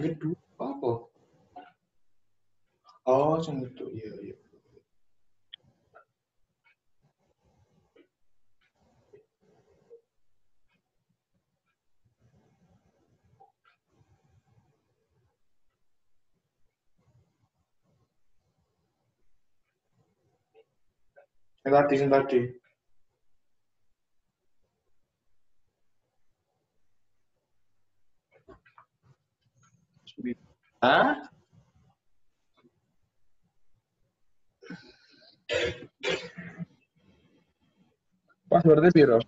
Kedua apa? Oh, sing itu. Iya, iya. Sing tadi. Hah? Pas berarti piro?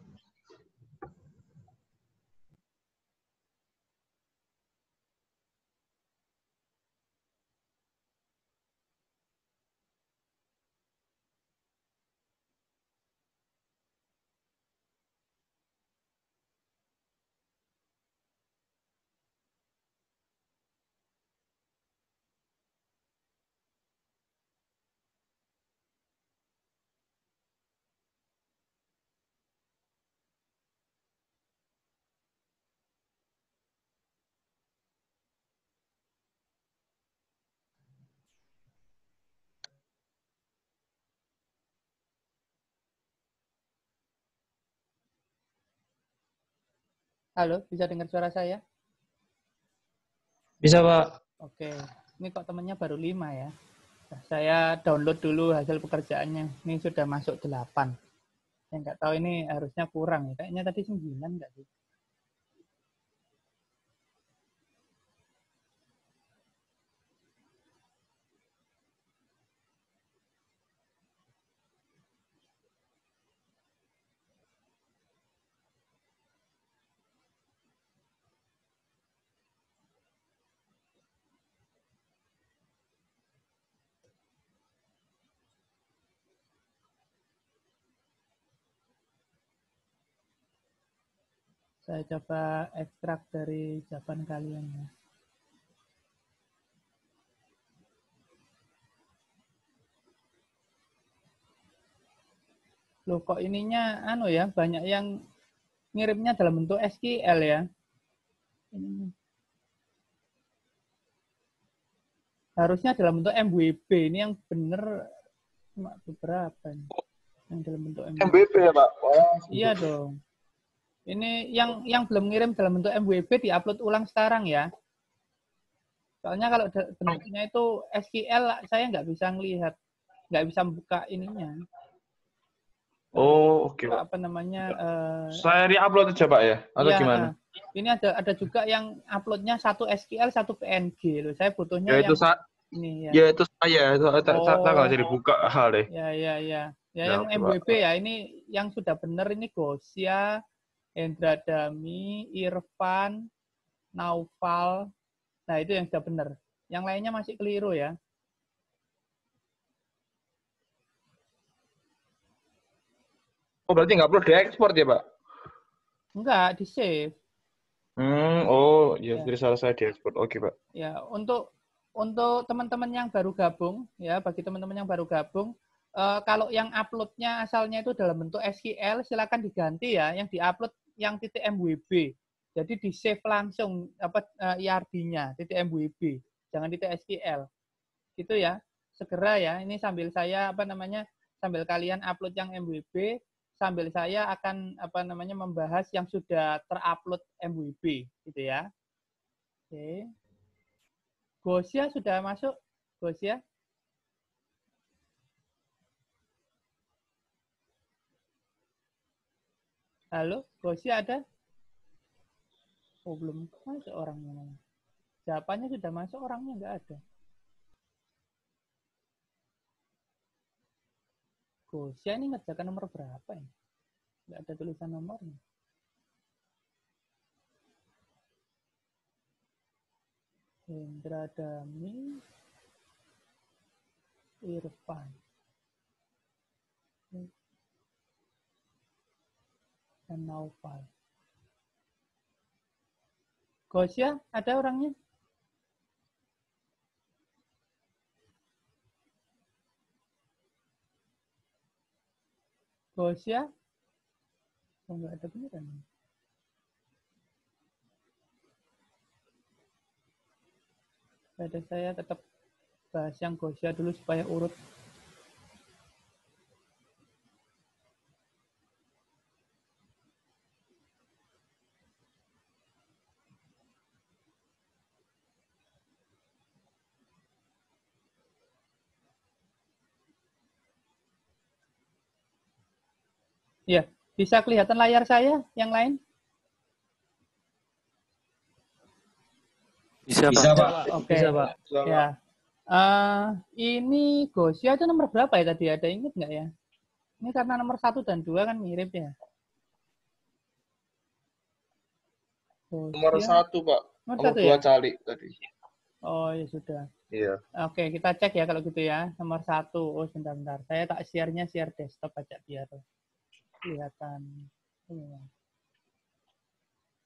Halo, bisa dengar suara saya? Bisa, Pak. Oke, ini kok temannya baru 5 ya. Nah, saya download dulu hasil pekerjaannya. Ini sudah masuk 8. Saya nggak tahu ini harusnya kurang ya. Kayaknya tadi 9 nggak sih? Saya coba ekstrak dari jawaban kalian ya. Loh kok ininya ya, banyak yang ngirimnya dalam bentuk SQL ya. Harusnya dalam bentuk MWB. Ini yang benar cuma beberapa nih. Yang dalam bentuk MWB. MBP ya, Pak? Oh, Iya dong. Ini yang belum ngirim dalam bentuk MWB diupload ulang sekarang ya. Soalnya kalau bentuknya itu SQL saya nggak bisa ngelihat, nggak bisa buka ininya. Oh, oke, Pak. Apa namanya? Saya re-upload aja, Pak ya? Atau Iya, gimana? ini ada juga yang uploadnya satu SQL, satu PNG loh. Saya butuhnya Ya yang itu ini ya. ya itu saya. Tak nggak Oh, jadi buka hal deh. ya. Ya, Ya, yang oke, Pak. MWB ya, ini yang sudah benar ini Gosya, Hendra Dami, Irfan, Naufal. Nah, itu yang sudah benar. Yang lainnya masih keliru ya. Oh, berarti nggak perlu diekspor ya, Pak? Enggak, di save. Oh, ya, Ya. jadi salah saya diekspor. Oke, Pak. Ya, untuk teman-teman yang baru gabung, ya bagi teman-teman yang baru gabung, kalau yang uploadnya asalnya itu dalam bentuk SQL, silakan diganti ya, yang diupload yang .mwb. Jadi di save langsung IRD-nya .mwb, jangan .sql. Gitu ya. Segera ya. Ini sambil saya sambil kalian upload yang MWB, sambil saya akan membahas yang sudah terupload MWB gitu ya. Oke. Gosya sudah masuk? Gosya? Halo, Gosya ada? Oh, belum masuk orangnya. Jawabannya sudah masuk, orangnya nggak ada. Gosya ini ngerjakan nomor berapa ya? Nggak ada tulisan nomornya. Hendra Dami, Irfan. Dan Naufal. Gosya, ada orangnya? Gosya? Oh, nggak ada beneran. Pada saya tetap bahas yang Gosia dulu supaya urut. Ya, bisa kelihatan layar saya yang lain? Bisa, Bisa, Pak. Pak. Oke. Bisa, Pak. Ya. Ini Gosia itu nomor berapa ya tadi? Ada ingat nggak ya? Ini karena nomor 1 dan 2 kan mirip ya. Nomor Gosia. 1, Pak. Nomor Nomor 1 2 ya? Cali tadi. Oh, ya sudah. Iya. Oke, kita cek ya kalau gitu ya. Nomor 1. Oh, sebentar. Saya tak share desktop aja biar kelihatan.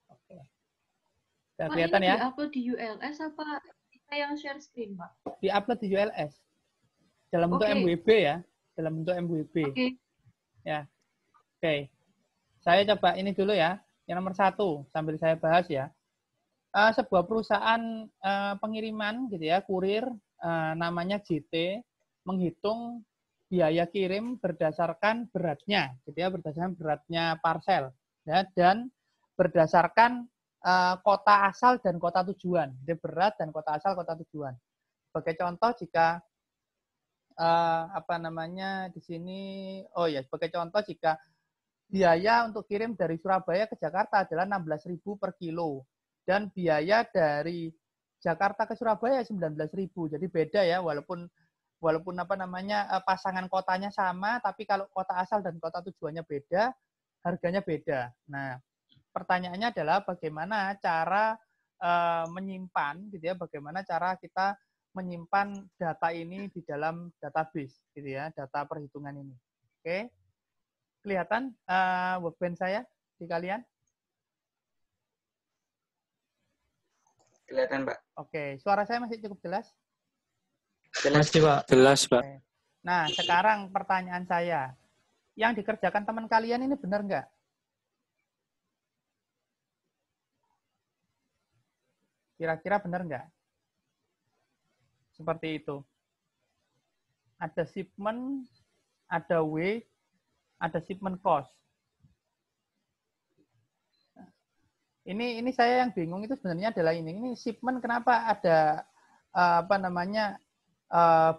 Oke. Sudah Pak, kelihatan ini ya? di-upload di ULS apa kita yang share screen, Pak? Di-upload di ULS. Dalam bentuk Oke. MWB ya. Dalam bentuk MWB. Oke. Ya. Oke. Saya coba ini dulu ya. Yang nomor 1 sambil saya bahas ya. Sebuah perusahaan pengiriman gitu ya, kurir namanya JT menghitung biaya kirim berdasarkan beratnya, gitu ya, berdasarkan beratnya parcel ya, dan berdasarkan kota asal dan kota tujuan, jadi berat dan kota asal kota tujuan. Sebagai contoh jika di sini, sebagai contoh jika biaya untuk kirim dari Surabaya ke Jakarta adalah 16.000 per kilo. Dan biaya dari Jakarta ke Surabaya 19.000. Jadi beda ya, walaupun pasangan kotanya sama, tapi kalau kota asal dan kota tujuannya beda, harganya beda. Nah, pertanyaannya adalah bagaimana cara menyimpan, gitu ya, bagaimana cara kita menyimpan data ini di dalam database, gitu ya, data perhitungan ini. Oke, kelihatan workbench saya di kalian? Kelihatan, Pak. Oke, suara saya masih cukup jelas? Jelas. Masih, Pak. Jelas, Pak. Oke. Nah, sekarang pertanyaan saya. Yang dikerjakan teman kalian ini benar nggak? Kira-kira benar nggak? Seperti itu. Ada shipment, ada weight, ada shipment cost. Ini saya yang bingung itu sebenarnya adalah ini shipment kenapa ada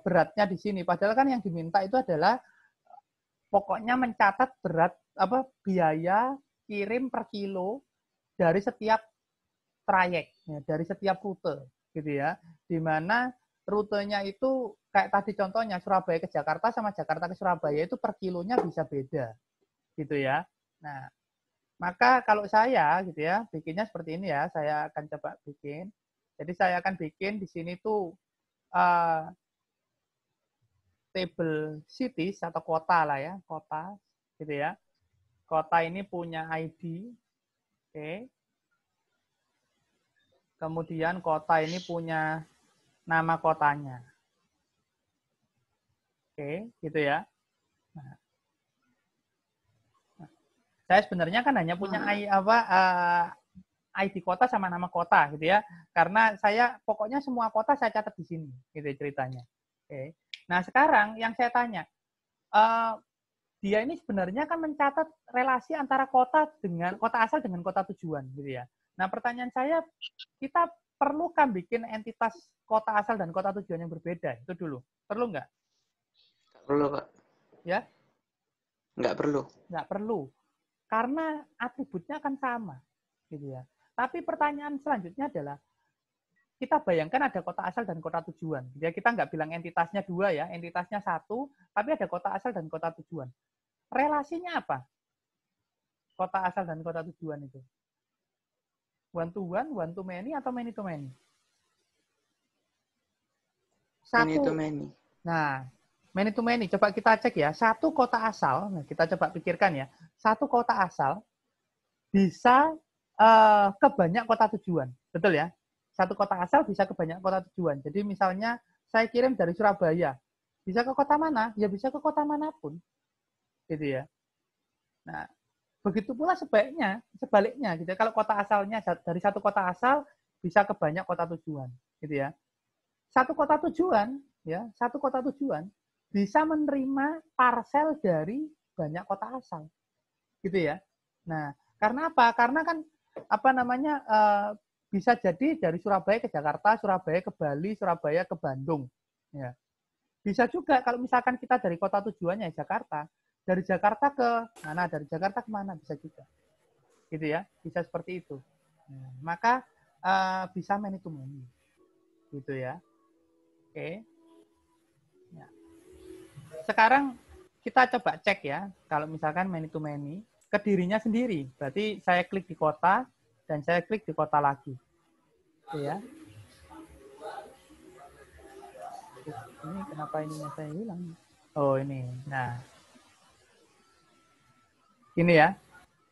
beratnya di sini, padahal kan yang diminta itu adalah pokoknya mencatat berat biaya kirim per kilo dari setiap trayek ya, dari setiap rute gitu ya, di mana rutenya itu kayak tadi contohnya Surabaya ke Jakarta sama Jakarta ke Surabaya itu per kilonya bisa beda gitu ya. Nah, maka kalau saya gitu ya, bikinnya seperti ini ya, saya akan coba bikin. Jadi saya akan bikin di sini tuh table cities atau kota lah ya, kota gitu ya. Kota ini punya ID, oke. Kemudian kota ini punya nama kotanya, oke, gitu ya. Nah, saya sebenarnya kan hanya punya ID kota sama nama kota gitu ya. Karena saya pokoknya semua kota saya catat di sini gitu ceritanya. Oke. Nah, sekarang yang saya tanya, dia ini sebenarnya kan mencatat relasi antara kota asal dengan kota tujuan gitu ya. Nah, pertanyaan saya, kita perlu kan bikin entitas kota asal dan kota tujuan yang berbeda? Itu dulu. Perlu nggak? Nggak perlu, Pak. Ya? Nggak perlu. Nggak perlu. Karena atributnya akan sama, gitu ya. Tapi pertanyaan selanjutnya adalah, kita bayangkan ada kota asal dan kota tujuan. Jadi kita nggak bilang entitasnya 2 ya, entitasnya 1, tapi ada kota asal dan kota tujuan. Relasinya apa? Kota asal dan kota tujuan itu. One to one, one to many, atau many to many? Many to many. Nah, many to many. Coba kita cek ya. Satu kota asal, nah kita coba pikirkan ya. Satu kota asal bisa ke banyak kota tujuan. Betul ya? Satu kota asal bisa ke banyak kota tujuan. Jadi misalnya saya kirim dari Surabaya. Bisa ke kota mana? Ya bisa ke kota manapun. Gitu ya. Nah, begitu pula sebaliknya gitu ya. Kalau kota asalnya dari satu kota asal bisa ke banyak kota tujuan, gitu ya. satu kota tujuan, ya, satu kota tujuan bisa menerima parsel dari banyak kota asal, gitu ya. Nah, karena apa? Karena kan apa namanya bisa jadi dari Surabaya ke Jakarta, Surabaya ke Bali, Surabaya ke Bandung, ya. Bisa juga kalau misalkan kita dari kota tujuannya Jakarta, dari Jakarta ke mana? Dari Jakarta ke mana bisa juga, gitu ya. Bisa seperti itu. Nah, maka bisa many to many, gitu ya. Oke. Ya. Sekarang kita coba cek ya, kalau misalkan many to many ke dirinya sendiri. Berarti saya klik di kota dan saya klik di kota lagi. Gitu ya. Ini kenapa ininya saya hilang? Oh, ini. Nah. Ini ya.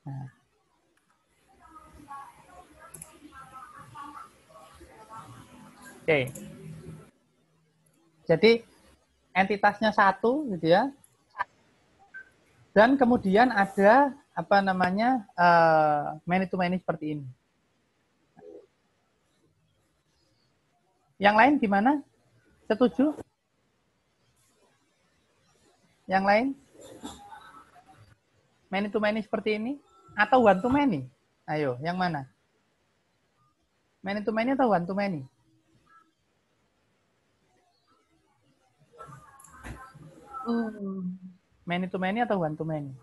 Nah. Oke. Jadi entitasnya satu gitu ya. Dan kemudian ada apa namanya many to many seperti ini. Yang lain gimana? Setuju? Yang lain? Many to many seperti ini? Atau one to many? Ayo, yang mana? Many to many atau one to many? Many to many atau one to many?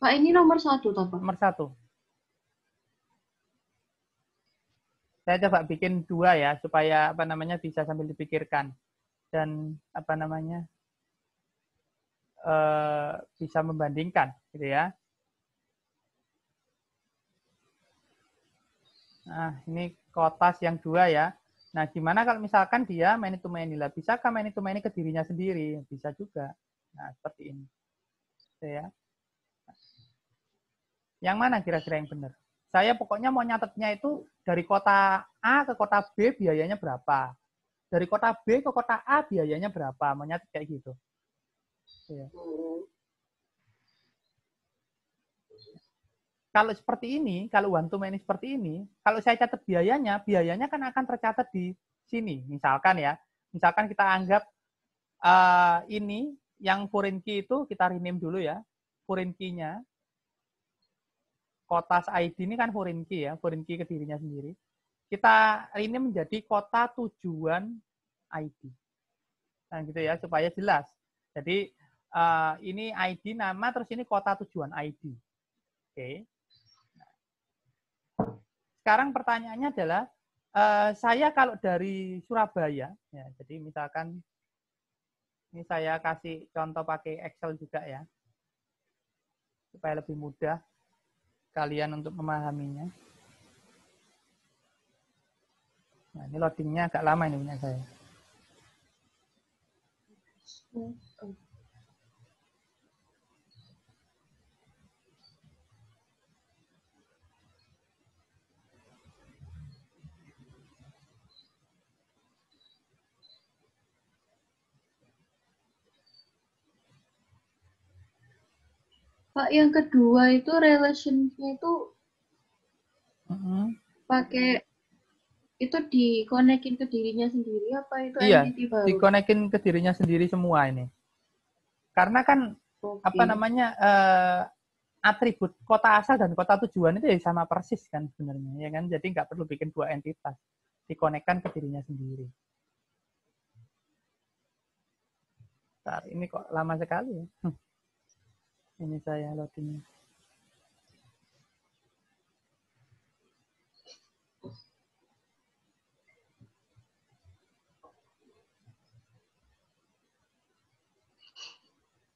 Pak, ini nomor 1, Pak. Nomor 1. Saya coba bikin 2 ya, supaya apa namanya bisa sambil dipikirkan dan apa namanya bisa membandingkan, gitu ya. Nah, ini kotas yang 2 ya. Nah, gimana kalau misalkan dia many to many lah? Bisakah many to many ke dirinya sendiri? Bisa juga. Nah, seperti ini. Gitu ya. Yang mana kira-kira yang benar? Saya pokoknya mau nyatetnya itu dari kota A ke kota B biayanya berapa. Dari kota B ke kota A biayanya berapa. Mau nyatet kayak gitu. Ya. Kalau seperti ini, kalau one to many seperti ini, kalau saya catat biayanya kan akan tercatat di sini. Misalkan ya, misalkan kita anggap ini yang foreign key itu kita rename dulu ya. Foreign key-nya kotas ID ini kan foreign key ya, foreign key ke dirinya sendiri. Kita rename menjadi kota tujuan ID. Nah, gitu ya, supaya jelas. Jadi ini ID nama, terus ini kota tujuan ID. Oke. Sekarang pertanyaannya adalah, saya kalau dari Surabaya, ya, jadi misalkan ini saya kasih contoh pakai Excel juga ya, supaya lebih mudah kalian untuk memahaminya. Nah, ini loadingnya agak lama ini punya saya. Pak, yang kedua itu relation-nya itu pakai itu dikonekin ke dirinya sendiri apa itu Iya, entity baru? dikonekin ke dirinya sendiri semua ini. Karena kan apa namanya atribut kota asal dan kota tujuan itu ya sama persis kan sebenarnya, ya kan? Jadi nggak perlu bikin 2 entitas, dikonekkan ke dirinya sendiri. Bentar, ini kok lama sekali ya. Ini saya loading.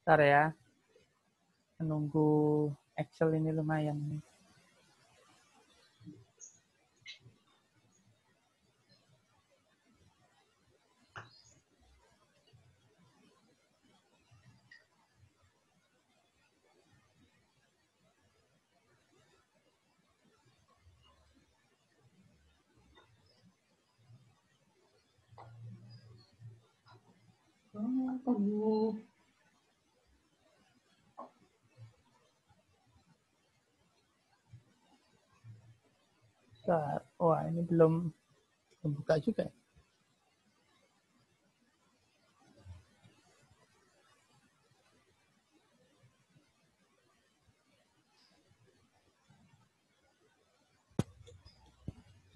Bentar ya. Menunggu Excel ini lumayan. Wah, ini belum buka juga.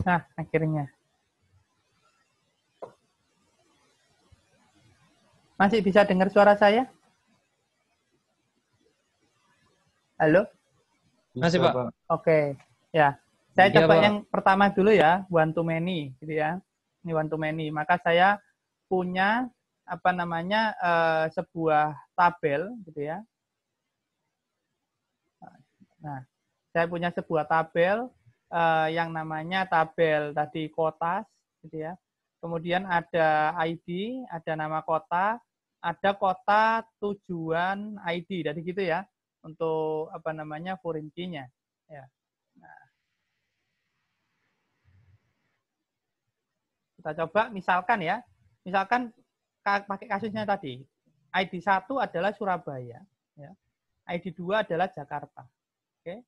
Nah, akhirnya. Masih bisa dengar suara saya? Halo? Masih, Pak. Oke. Ya. Saya Iya, coba Pak. yang pertama dulu ya, one to many gitu ya. Ini one to many. Maka saya punya sebuah tabel gitu ya. Nah, saya punya sebuah tabel yang namanya tabel tadi kotas gitu ya. Kemudian ada ID, ada nama kota, ada kota tujuan ID, jadi gitu ya untuk foreign key-nya. Ya. Nah, kita coba misalkan ya, pakai kasusnya tadi. ID 1 adalah Surabaya, ya. ID 2 adalah Jakarta. Oke.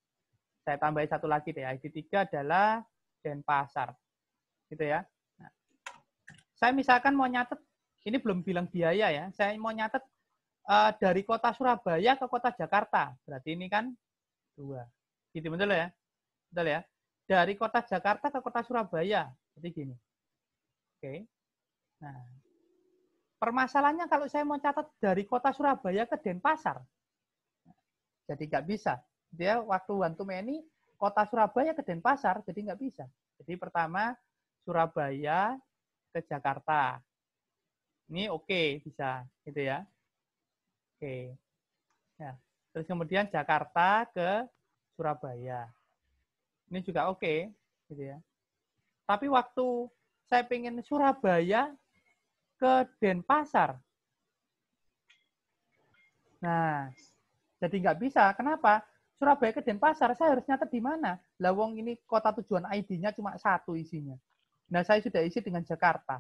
Saya tambahin satu lagi deh, ID 3 adalah Denpasar. Gitu ya. Nah, saya misalkan mau nyatet, ini belum bilang biaya ya, saya mau nyatet dari kota Surabaya ke kota Jakarta. Berarti ini kan 2. Gitu betul ya? Betul ya? Dari kota Jakarta ke kota Surabaya. Jadi gini. Oke. Nah, permasalahannya kalau saya mau catat dari kota Surabaya ke Denpasar, jadi nggak bisa. Dia waktu one to many, kota Surabaya ke Denpasar, jadi nggak bisa. Jadi pertama, Surabaya ke Jakarta. Ini oke, bisa. Gitu ya. Oke. Ya. Terus kemudian Jakarta ke Surabaya. Ini juga oke. Gitu ya. Tapi waktu saya pengen Surabaya ke Denpasar. Nah, jadi nggak bisa. Kenapa? Surabaya ke Denpasar, saya harus nyatet di mana? Lawang ini kota tujuan ID-nya cuma 1 isinya. Nah, saya sudah isi dengan Jakarta.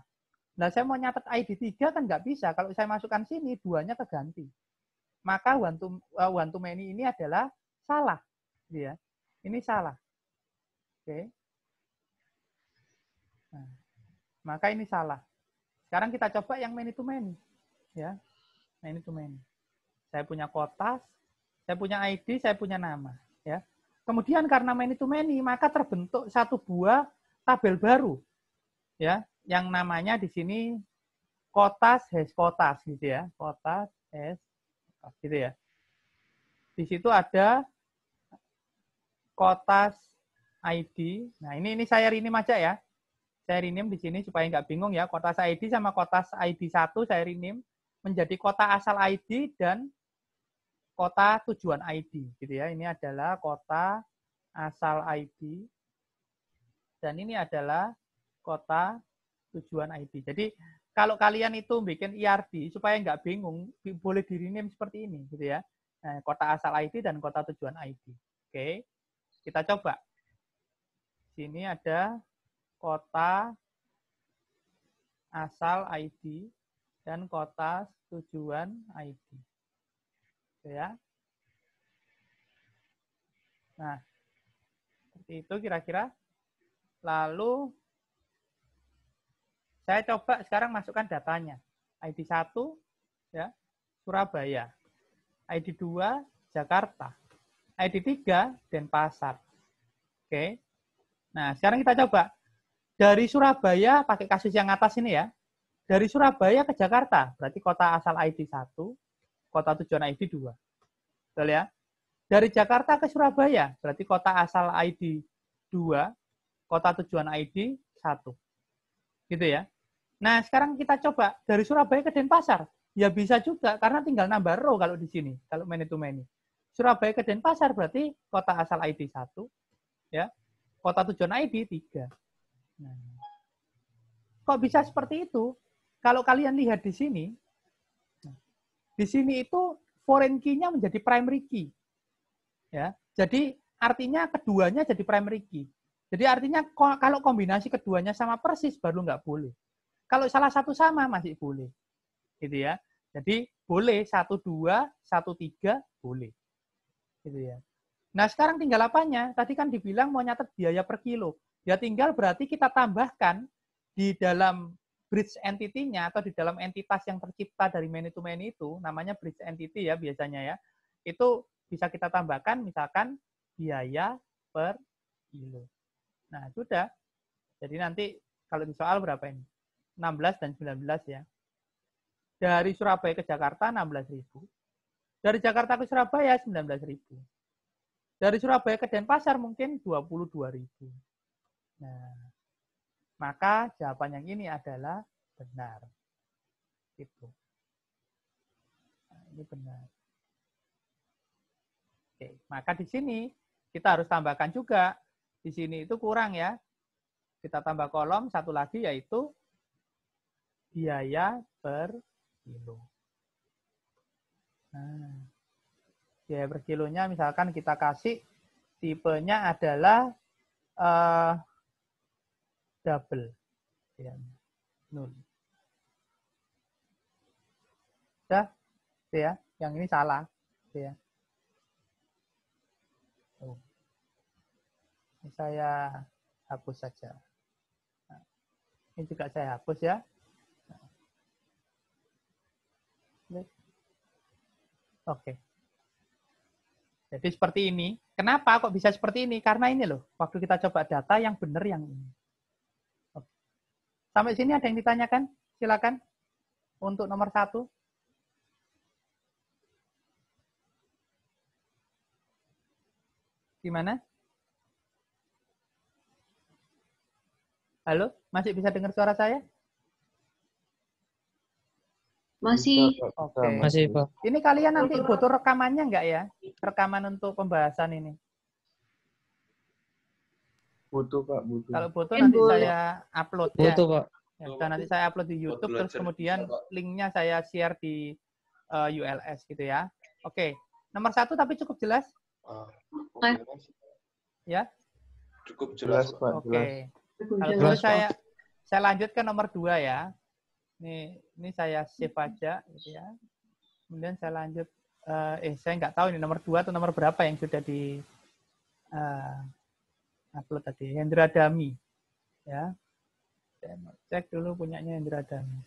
Nah, saya mau nyatet ID 3 kan nggak bisa. Kalau saya masukkan sini, 2-nya keganti. Maka one to many ini adalah salah. Ya. Ini salah. Oke. Nah, maka ini salah. Sekarang kita coba yang many to many. Ya. Many to many. Saya punya kotas, saya punya ID, saya punya nama. Ya. Kemudian karena many to many, maka terbentuk satu buah tabel baru. Ya, yang namanya di sini kotas hash kotas gitu ya. Kotas hash kotas gitu ya. Di situ ada kotas ID. Nah, ini saya rename aja ya. Saya rename di sini supaya nggak bingung ya. Kotas ID sama kotas ID 1 saya rename menjadi kota asal ID dan kota tujuan ID gitu ya. Ini adalah kota asal ID dan ini adalah kota tujuan ID. Jadi kalau kalian itu bikin ERD supaya nggak bingung, boleh di rename seperti ini gitu ya. Nah, kota asal ID dan kota tujuan ID. Oke. Kita coba. Sini ada kota asal ID dan kota tujuan ID. Ya. Nah, seperti itu kira-kira. Lalu saya coba sekarang masukkan datanya. ID 1 ya, Surabaya. ID 2 Jakarta. ID 3 Denpasar. Oke. Nah, sekarang kita coba. Dari Surabaya, pakai kasus yang atas ini ya. Dari Surabaya ke Jakarta, berarti kota asal ID 1, kota tujuan ID 2. Betul ya? Dari Jakarta ke Surabaya, berarti kota asal ID 2, kota tujuan ID 1. Gitu ya. Nah, sekarang kita coba dari Surabaya ke Denpasar. Ya bisa juga, karena tinggal nambah row kalau di sini, kalau many to many. Surabaya ke Denpasar berarti kota asal ID 1, ya. Kota tujuan ID 3. Nah, kok bisa seperti itu? Kalau kalian lihat di sini itu foreign key-nya menjadi primary key. Ya, jadi artinya keduanya jadi primary key. Jadi artinya kalau kombinasi keduanya sama persis baru nggak boleh. Kalau salah satu sama masih boleh. Gitu ya. Jadi boleh 1, 2, 1, 3 boleh. Gitu ya. Nah, sekarang tinggal apanya? Tadi kan dibilang mau nyatet biaya per kilo. Ya tinggal berarti kita tambahkan di dalam bridge entity-nya atau di dalam entitas yang tercipta dari many to many itu, namanya bridge entity ya biasanya ya, itu bisa kita tambahkan misalkan biaya per kilo. Nah, sudah. Jadi nanti kalau di soal berapa ini? 16 dan 19 ya. Dari Surabaya ke Jakarta 16.000. Dari Jakarta ke Surabaya 19.000. Dari Surabaya ke Denpasar mungkin 22.000. Nah, maka jawaban yang ini adalah benar. Itu. Nah, ini benar. Oke, maka di sini kita harus tambahkan juga. Di sini itu kurang ya. Kita tambah kolom satu lagi yaitu biaya per kilo. Nah, biaya per kilonya misalkan kita kasih tipenya adalah double. Ya, 0. Sudah? Ya, yang ini salah. Ya. Oh. Ini saya hapus saja. Nah, ini juga saya hapus ya. Oke. Jadi seperti ini. Kenapa kok bisa seperti ini? Karena ini loh, waktu kita coba data yang benar yang ini. Oke. Sampai sini ada yang ditanyakan? Silakan. Untuk nomor 1. Gimana? Halo? Masih bisa dengar suara saya? Masih. Oke. Masih, Pak. Ini kalian nanti butuh rekamannya enggak ya? Rekaman untuk pembahasan ini. Butuh, Pak, butuh. Kalau butuh Mungkin nanti boleh. saya upload ya. Butuh, Pak. Ya, dan nanti saya upload di YouTube, terus kemudian linknya saya share di ULS gitu ya. Oke. Nomor 1 tapi cukup jelas? Ya? Cukup Jelas, jelas. Pak, jelas. Oke. Kalau Jelas, gitu saya lanjut ke nomor 2 ya. Ini saya save aja gitu ya. Kemudian saya lanjut saya nggak tahu ini nomor 2 atau nomor berapa yang sudah di upload tadi. Hendra Dami. Ya. Saya mau cek dulu punyanya Hendra Dami.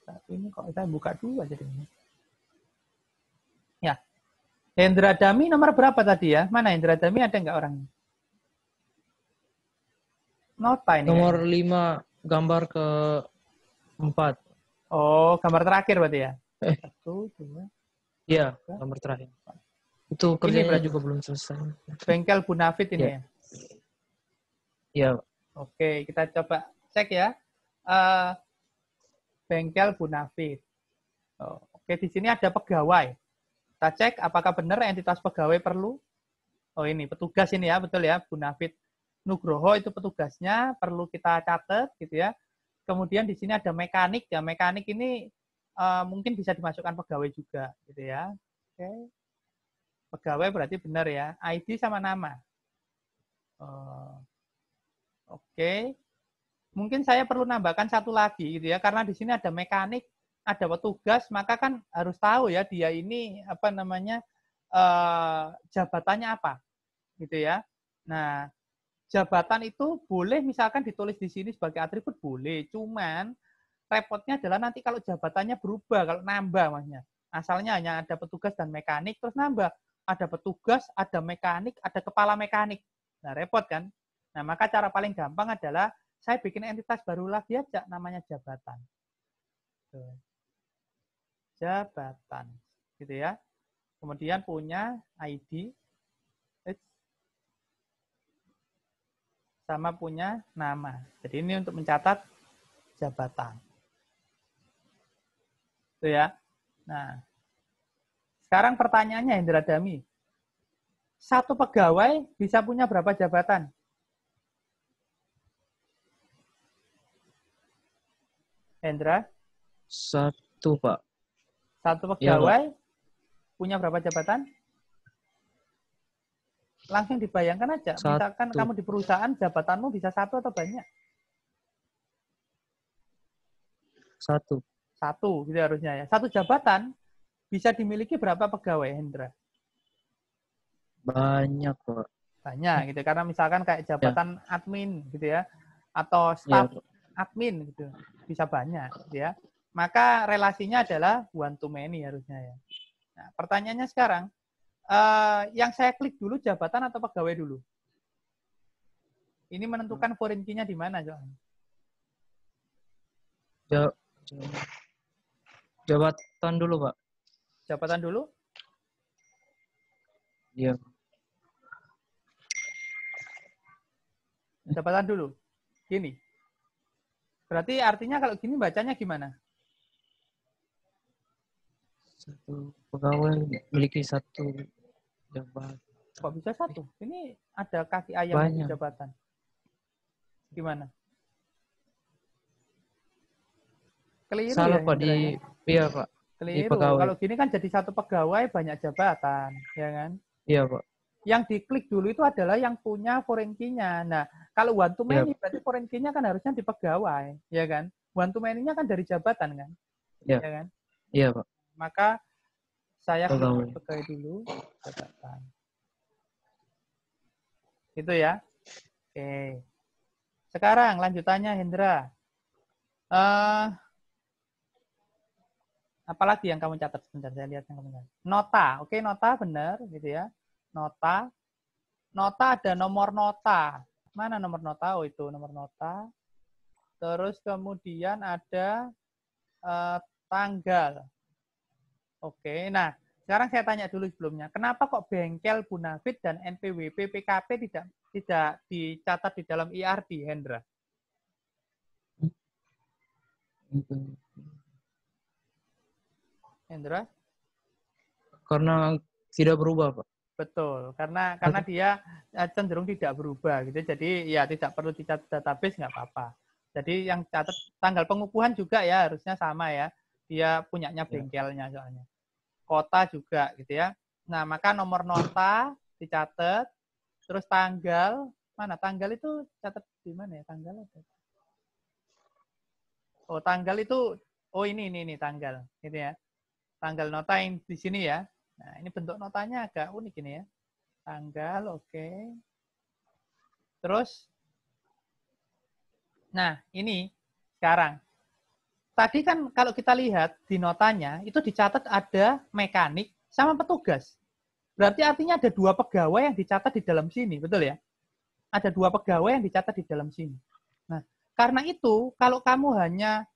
Tapi ini kok saya buka dulu aja ini. Ya. Hendra Dami nomor berapa tadi ya? Mana Hendra Dami, ada nggak orangnya? Nota ini. Nomor kayaknya. 5, gambar ke 4. Oh, gambar terakhir berarti ya? 1, 2. Iya, gambar terakhir. Itu kerjanya berarti juga belum selesai. Bengkel Bunafit ini ya? Iya. Oke, kita coba cek ya. Bengkel Bunafit. Oke, di sini ada pegawai. Kita cek apakah benar entitas pegawai perlu. Oh ini, petugas ini ya, betul ya. Bunafit Nugroho itu petugasnya, perlu kita catat gitu ya. Kemudian di sini ada mekanik. Ya, mekanik ini mungkin bisa dimasukkan pegawai juga gitu ya. Oke. Pegawai berarti benar ya. ID sama nama. Oke. Mungkin saya perlu nambahkan satu lagi gitu ya, karena di sini ada mekanik, ada petugas, maka kan harus tahu ya dia ini apa namanya jabatannya apa, gitu ya. Nah, jabatan itu boleh misalkan ditulis di sini sebagai atribut boleh, cuman repotnya adalah nanti kalau jabatannya berubah, kalau nambah maksudnya. Asalnya hanya ada petugas dan mekanik, terus nambah ada petugas, ada mekanik, ada kepala mekanik. Nah, repot kan? Nah, maka cara paling gampang adalah saya bikin entitas baru lagi aja, namanya jabatan. Jabatan, gitu ya. Kemudian punya ID, sama punya nama. Jadi ini untuk mencatat jabatan. Itu ya. Nah, sekarang pertanyaannya Hendra Dami. Satu pegawai bisa punya berapa jabatan? Hendra? 1, Pak. Satu Iya, pegawai punya berapa jabatan? Langsung dibayangkan aja. 1. Misalkan kamu di perusahaan, jabatanmu bisa 1 atau banyak? 1. 1, gitu harusnya ya. Satu jabatan bisa dimiliki berapa pegawai, Hendra? Banyak, Pak. banyak gitu. Karena misalkan kayak jabatan admin gitu ya, atau staff admin gitu, bisa banyak gitu ya. Maka relasinya adalah one to many harusnya ya. Nah, pertanyaannya sekarang, yang saya klik dulu jabatan atau pegawai dulu? Ini menentukan foreign key-nya di mana, Johan? Jabatan dulu, Pak. Jabatan dulu? Iya. Jabatan dulu. Gini. Berarti artinya kalau gini bacanya gimana? Satu pegawai memiliki satu jabatan. Kok bisa satu? Ini ada kaki ayam di Banyak. jabatan. Gimana? Keliru Salah, ya, Pak, Hendra, ya? iya, Pak. Di Keliru. pegawai. Kalau gini kan jadi satu pegawai banyak jabatan, ya kan? Iya, Pak. Yang diklik dulu itu adalah yang punya foreign key-nya. Nah, kalau one to many berarti foreign key-nya kan harusnya di pegawai, ya kan? One to many-nya kan dari jabatan kan? Iya. Ya kan? Iya, Pak. Maka saya Pegawai. klik pegawai dulu, jabatan. Itu ya. Oke. Sekarang lanjutannya Hendra. Apalagi yang kamu catat sebentar, saya lihat yang kamu catat. Nota, oke, nota benar gitu ya. Nota. Nota ada nomor nota. Mana nomor nota? Oh, itu nomor nota. Terus kemudian ada tanggal. Oke, nah sekarang saya tanya dulu sebelumnya. Kenapa kok bengkel Bunafit dan NPWP PKP tidak dicatat di dalam IRD, Hendra? Hendra? Karena tidak berubah, Pak. Betul, karena dia cenderung tidak berubah gitu. Jadi ya tidak perlu dicatat database, nggak apa-apa. Jadi yang catat tanggal pengukuhan juga ya harusnya sama ya. Dia punyanya bengkelnya soalnya. Kota juga gitu ya. Nah, maka nomor nota dicatat, terus tanggal, mana tanggal itu catat di mana ya tanggal? Oh, tanggal itu ini tanggal gitu ya. Tanggal nota yang di sini ya. Nah, ini bentuk notanya agak unik ini ya. Tanggal, oke. Terus, nah ini sekarang. Tadi kan kalau kita lihat di notanya, itu dicatat ada mekanik sama petugas. Berarti artinya ada 2 pegawai yang dicatat di dalam sini, betul ya? Ada 2 pegawai yang dicatat di dalam sini. Nah, karena itu, kalau kamu hanya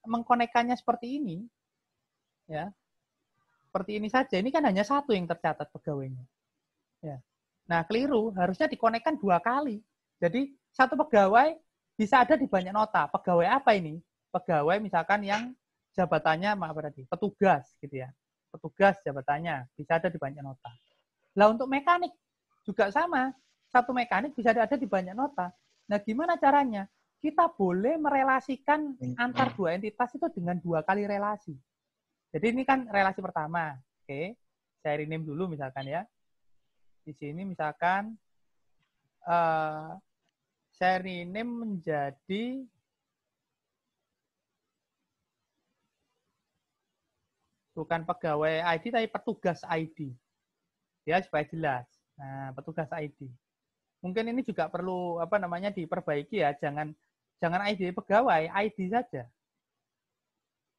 mengkonekkannya seperti ini, ya, seperti ini saja. Ini kan hanya 1 yang tercatat pegawainya. Ya. Nah, keliru. Harusnya dikonekkan 2 kali. Jadi, 1 pegawai bisa ada di banyak nota. Pegawai apa ini? Pegawai misalkan yang jabatannya petugas gitu ya. Petugas jabatannya bisa ada di banyak nota. Lah untuk mekanik juga sama. 1 mekanik bisa ada di banyak nota. Nah, gimana caranya? Kita boleh merelasikan antar 2 entitas itu dengan 2 kali relasi. Jadi ini kan relasi pertama. Oke, saya rename dulu misalkan ya. Di sini misalkan saya rename menjadi bukan pegawai ID tapi petugas ID. Ya, supaya jelas. Nah, petugas ID. Mungkin ini juga perlu diperbaiki ya, jangan ID pegawai, ID saja.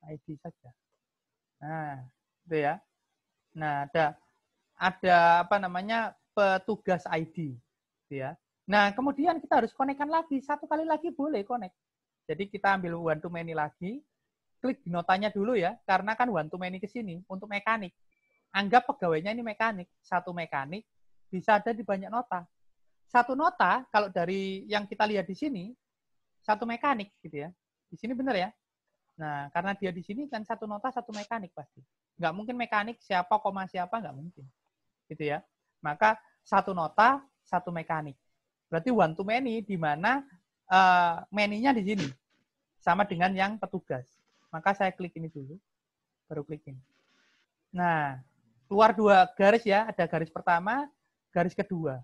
ID saja. Nah, itu ya. Nah, ada petugas ID, gitu ya. Nah, kemudian kita harus konekkan lagi, 1 kali lagi boleh connect. Jadi kita ambil one to many lagi, klik di notanya dulu ya, karena kan one to many ke sini untuk mekanik. Anggap pegawainya ini mekanik, 1 mekanik bisa ada di banyak nota. 1 nota kalau dari yang kita lihat di sini 1 mekanik gitu ya. Di sini benar ya. Nah, karena dia di sini kan 1 nota 1 mekanik pasti. Nggak mungkin mekanik siapa, siapa, nggak mungkin. Gitu ya. Maka 1 nota, 1 mekanik. Berarti one to many, di mana many-nya di sini. Sama dengan yang petugas. Maka saya klik ini dulu. Baru klik ini. Nah, keluar 2 garis ya. Ada garis pertama, garis kedua.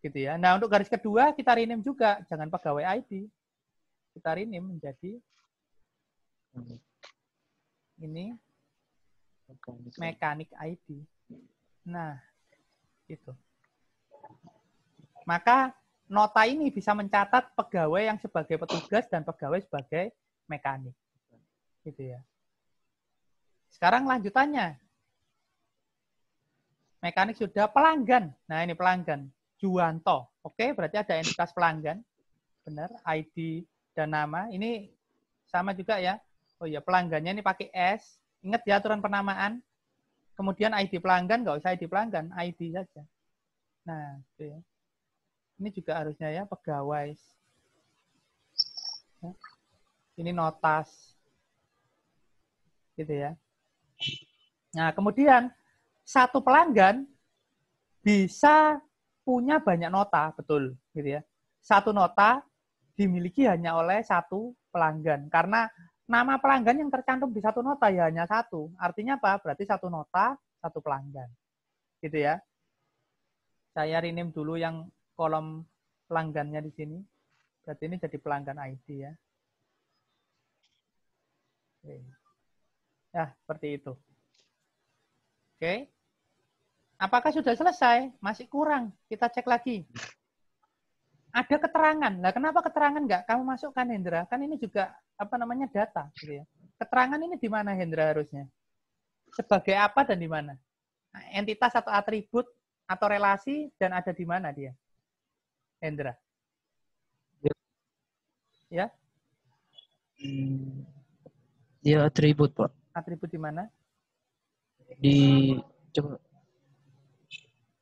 Gitu ya. Nah, untuk garis kedua, kita rename juga. Jangan pegawai ID. Kita rename menjadi ini mekanik ID. Nah, itu. Maka nota ini bisa mencatat pegawai yang sebagai petugas dan pegawai sebagai mekanik. Gitu ya. Sekarang lanjutannya. Mekanik sudah, pelanggan. Nah, ini pelanggan. Juwanto. Oke, berarti ada entitas pelanggan. Benar, ID dan nama. Ini sama juga ya. Oh ya, pelanggannya ini pakai S. Ingat ya aturan penamaan. Kemudian ID pelanggan, nggak usah ID pelanggan, ID saja. Nah, itu ya. Ini juga harusnya ya, pegawai. Ini notas. Gitu ya. Nah, kemudian satu pelanggan bisa punya banyak nota, betul. Gitu ya. Satu nota dimiliki hanya oleh satu pelanggan. Karena nama pelanggan yang tercantum di satu nota ya hanya satu. Artinya apa? Berarti satu nota, satu pelanggan. Gitu ya. Saya rename dulu yang kolom pelanggannya di sini. Berarti ini jadi pelanggan ID ya. Oke. Ya, seperti itu. Oke. Apakah sudah selesai? Masih kurang. Kita cek lagi. Ada keterangan. Nah, kenapa keterangan nggak kamu masukkan, Hendra? Kan ini juga apa namanya data, gitu ya. Keterangan ini di mana, Hendra, harusnya? Sebagai apa dan di mana? Nah, entitas atau atribut atau relasi dan ada di mana dia? Hendra. Ya? Dia atribut, Pak. Atribut di mana? Coba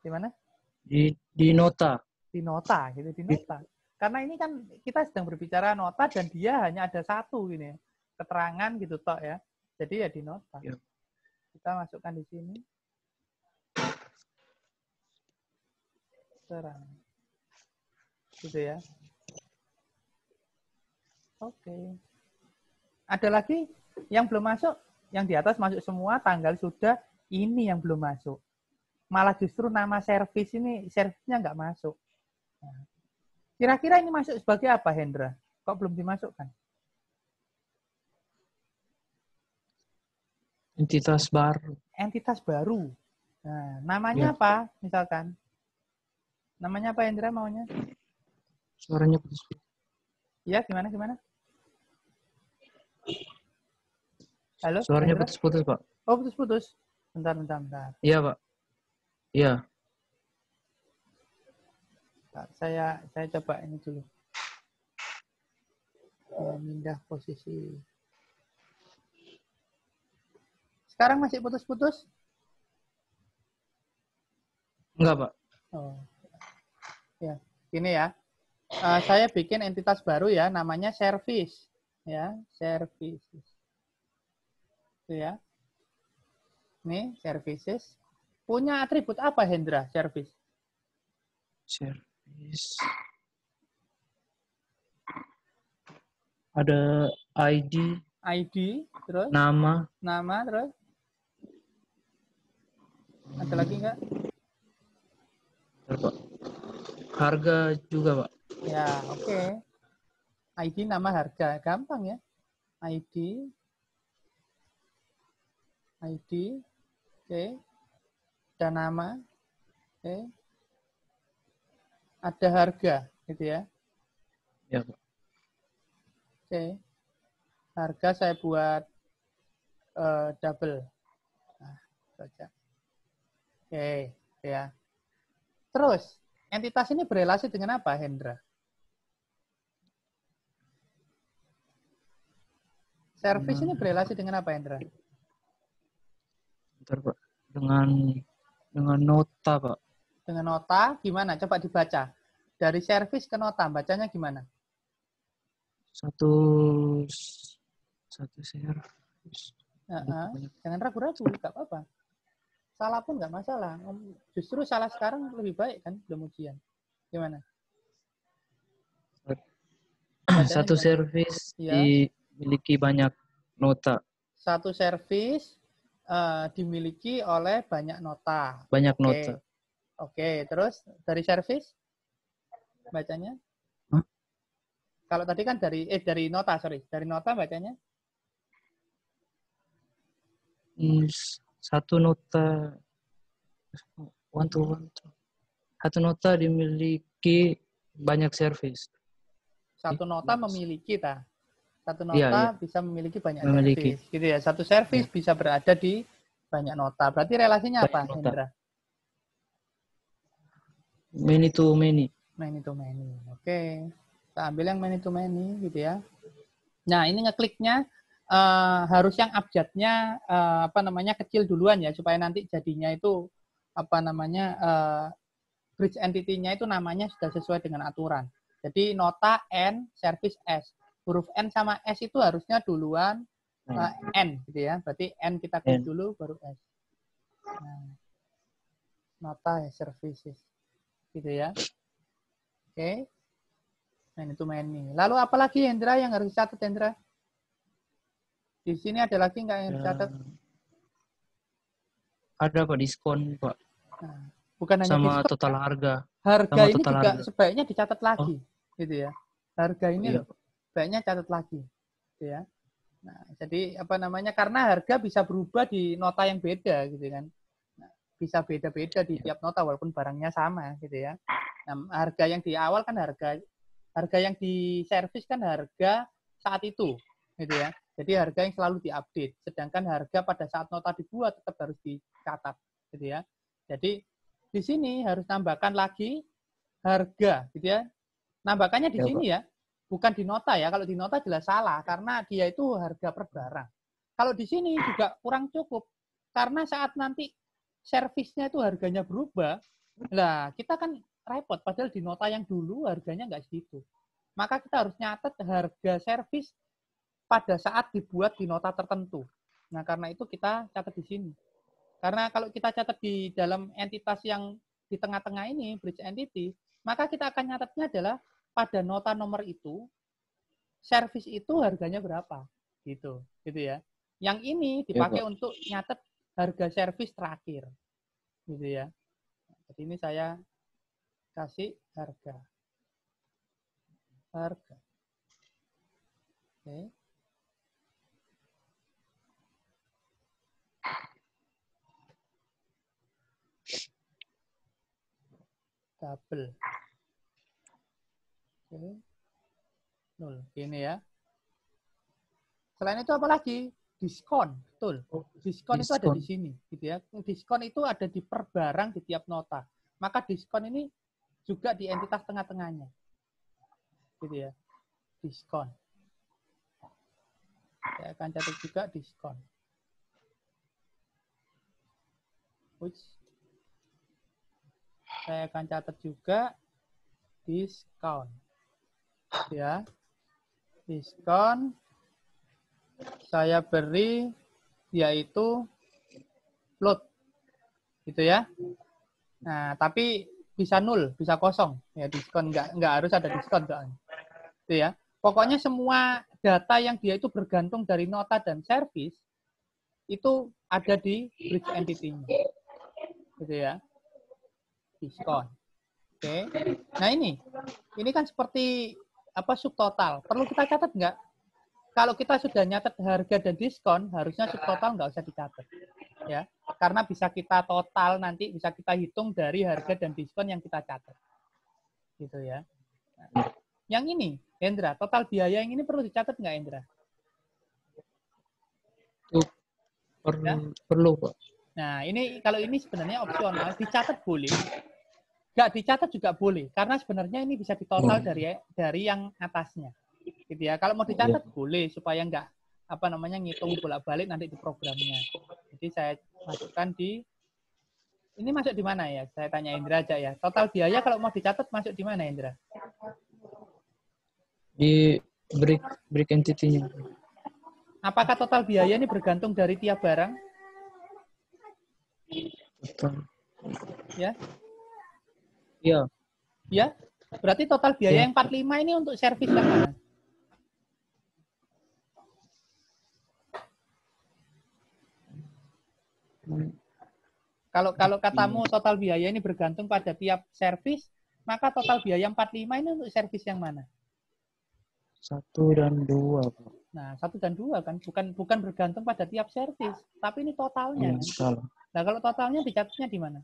Di mana? di nota. Di nota, gitu, di nota. Karena ini kan kita sedang berbicara nota dan dia hanya ada satu gini. Keterangan gitu toh ya. Jadi ya di nota. Ya. Kita masukkan di sini. Terang. Gitu ya. Oke. Ada lagi yang belum masuk? Yang di atas masuk semua, tanggal sudah, ini yang belum masuk. Malah justru nama servis ini, servisnya nggak masuk. Nah, kira-kira ini masuk sebagai apa, Hendra? Kok belum dimasukkan? Entitas baru. Entitas baru. Nah, namanya Ya. apa, misalkan? Namanya apa, Hendra, maunya? Suaranya putus. Ya, gimana? Halo, Suaranya Hendra? putus-putus, Pak. Oh, putus-putus. Bentar. Iya, Pak. Iya. Saya coba ini dulu. Pindah posisi. Sekarang masih putus-putus? Enggak, Pak. Oh. Ya, ini ya. Saya bikin entitas baru ya, namanya service. Ya, services. Itu ya. Ini services. Punya atribut apa, Hendra, service? Service. Ada ID, ID, terus nama, terus ada lagi nggak? Pak. Harga juga, Pak. Ya, oke. ID, nama, harga. Gampang ya. ID, oke. Dan nama, oke. Ada harga, gitu ya. Ya, Pak. Oke. Harga saya buat double. Nah, baca. Oke, ya. Terus, entitas ini berelasi dengan apa, Hendra? Service ini berelasi dengan apa, Hendra? Bentar, Pak. Dengan nota, Pak. Dengan nota, gimana? Coba dibaca. Dari service ke nota, bacanya gimana? Satu service. Jangan ragu-ragu, nggak apa-apa. Salah pun nggak masalah. Justru salah sekarang lebih baik kan, belum ujian. Gimana? Bacanya Satu gimana? service Ya. dimiliki banyak nota. Satu service dimiliki oleh banyak nota. Banyak Oke. nota. Oke, terus dari service bacanya? Hah? Kalau tadi kan dari nota, dari nota bacanya? Satu nota one to one. satu nota dimiliki banyak servis. Satu nota memiliki satu Iya, nota iya. bisa memiliki banyak Memiliki. servis, gitu ya. Satu servis bisa berada di banyak nota. Berarti relasinya apa, Banyak nota. Hendra? Many to many. Many to many. Oke. Kita ambil yang many to many, gitu ya. Nah, ini ngekliknya harus yang abjadnya kecil duluan ya, supaya nanti jadinya itu bridge entity-nya itu namanya sudah sesuai dengan aturan. Jadi nota N, service S. Huruf N sama S itu harusnya duluan N gitu ya. Berarti N kita klik dulu baru S. Nah, nota services gitu ya. Oke. Many to many. Lalu apa lagi Hendra yang harus dicatat, Hendra? Di sini ada lagi nggak yang dicatat? Ada Pak diskon Pak. Nah, bukan hanya Sama diskon. total harga. Harga Sama ini total juga harga. sebaiknya dicatat lagi, gitu ya. Harga ini Iya. loh, sebaiknya catat lagi, gitu ya. Nah, jadi karena harga bisa berubah di nota yang beda, gitu kan. Nah, bisa beda-beda di tiap nota walaupun barangnya sama, gitu ya. Nah, harga yang di awal kan harga yang di servis kan harga saat itu, gitu ya. Jadi harga yang selalu diupdate, sedangkan harga pada saat nota dibuat tetap harus dicatat, gitu ya. Jadi di sini harus tambahkan lagi harga, gitu ya. Nambahkannya di sini ya, bukan di nota ya. Kalau di nota jelas salah karena dia itu harga per barang. Kalau di sini juga kurang cukup karena saat nanti servisnya itu harganya berubah, lah kita kan repot. Padahal di nota yang dulu harganya nggak segitu. Maka kita harus nyatet harga servis pada saat dibuat di nota tertentu. Nah karena itu kita catat di sini. Karena kalau kita catat di dalam entitas yang di tengah-tengah ini, bridge entity, maka kita akan nyatetnya adalah pada nota nomor itu, servis itu harganya berapa, gitu ya. Yang ini dipakai untuk nyatet harga servis terakhir, gitu ya. Jadi ini saya kasih harga. Oke. Double. Oke. 0. Ini ya. Selain itu apa lagi? Diskon, betul. Diskon itu ada di sini, gitu ya. Diskon itu ada di per barang di tiap nota. Maka diskon ini juga di entitas tengah-tengahnya, gitu ya. Diskon. Saya akan catat juga diskon. Saya akan catat juga diskon, ya. Diskon saya beri yaitu float, gitu ya. Nah, tapi bisa 0, bisa kosong. Ya, diskon nggak harus ada diskon soalnya. Gitu ya. Pokoknya semua data yang dia itu bergantung dari nota dan service itu ada di bridge entity-nya. Gitu ya. Diskon. Oke. Nah, ini kan seperti subtotal. Perlu kita catat nggak? Kalau kita sudah nyatet harga dan diskon, harusnya subtotal nggak usah dicatat. Ya, karena bisa kita total nanti, bisa kita hitung dari harga dan diskon yang kita catat. Gitu ya. Nah, yang ini, Hendra, total biaya yang ini perlu dicatat nggak, Hendra? Perlu, Pak. Nah, ini kalau ini sebenarnya opsional, dicatat boleh. Nggak dicatat juga boleh, karena sebenarnya ini bisa ditotal dari yang atasnya. Gitu ya. Kalau mau dicatat boleh supaya nggak ngitung bolak-balik nanti di programnya. Jadi saya masukkan ini masuk di mana ya? Saya tanya Indra aja ya. Total biaya kalau mau dicatat masuk di mana, Indra? Di break entity-nya. Apakah total biaya ini bergantung dari tiap barang? Betul. Ya. Iya. Ya. Berarti total biaya yang 45 ini untuk servis yang mana? Kalau katamu total biaya ini bergantung pada tiap servis, maka total biaya 45 ini untuk servis yang mana? 1 dan 2, Pak. Nah, 1 dan 2 kan bukan bergantung pada tiap servis, tapi ini totalnya. Salah. Nah, kalau totalnya dicatatnya di mana?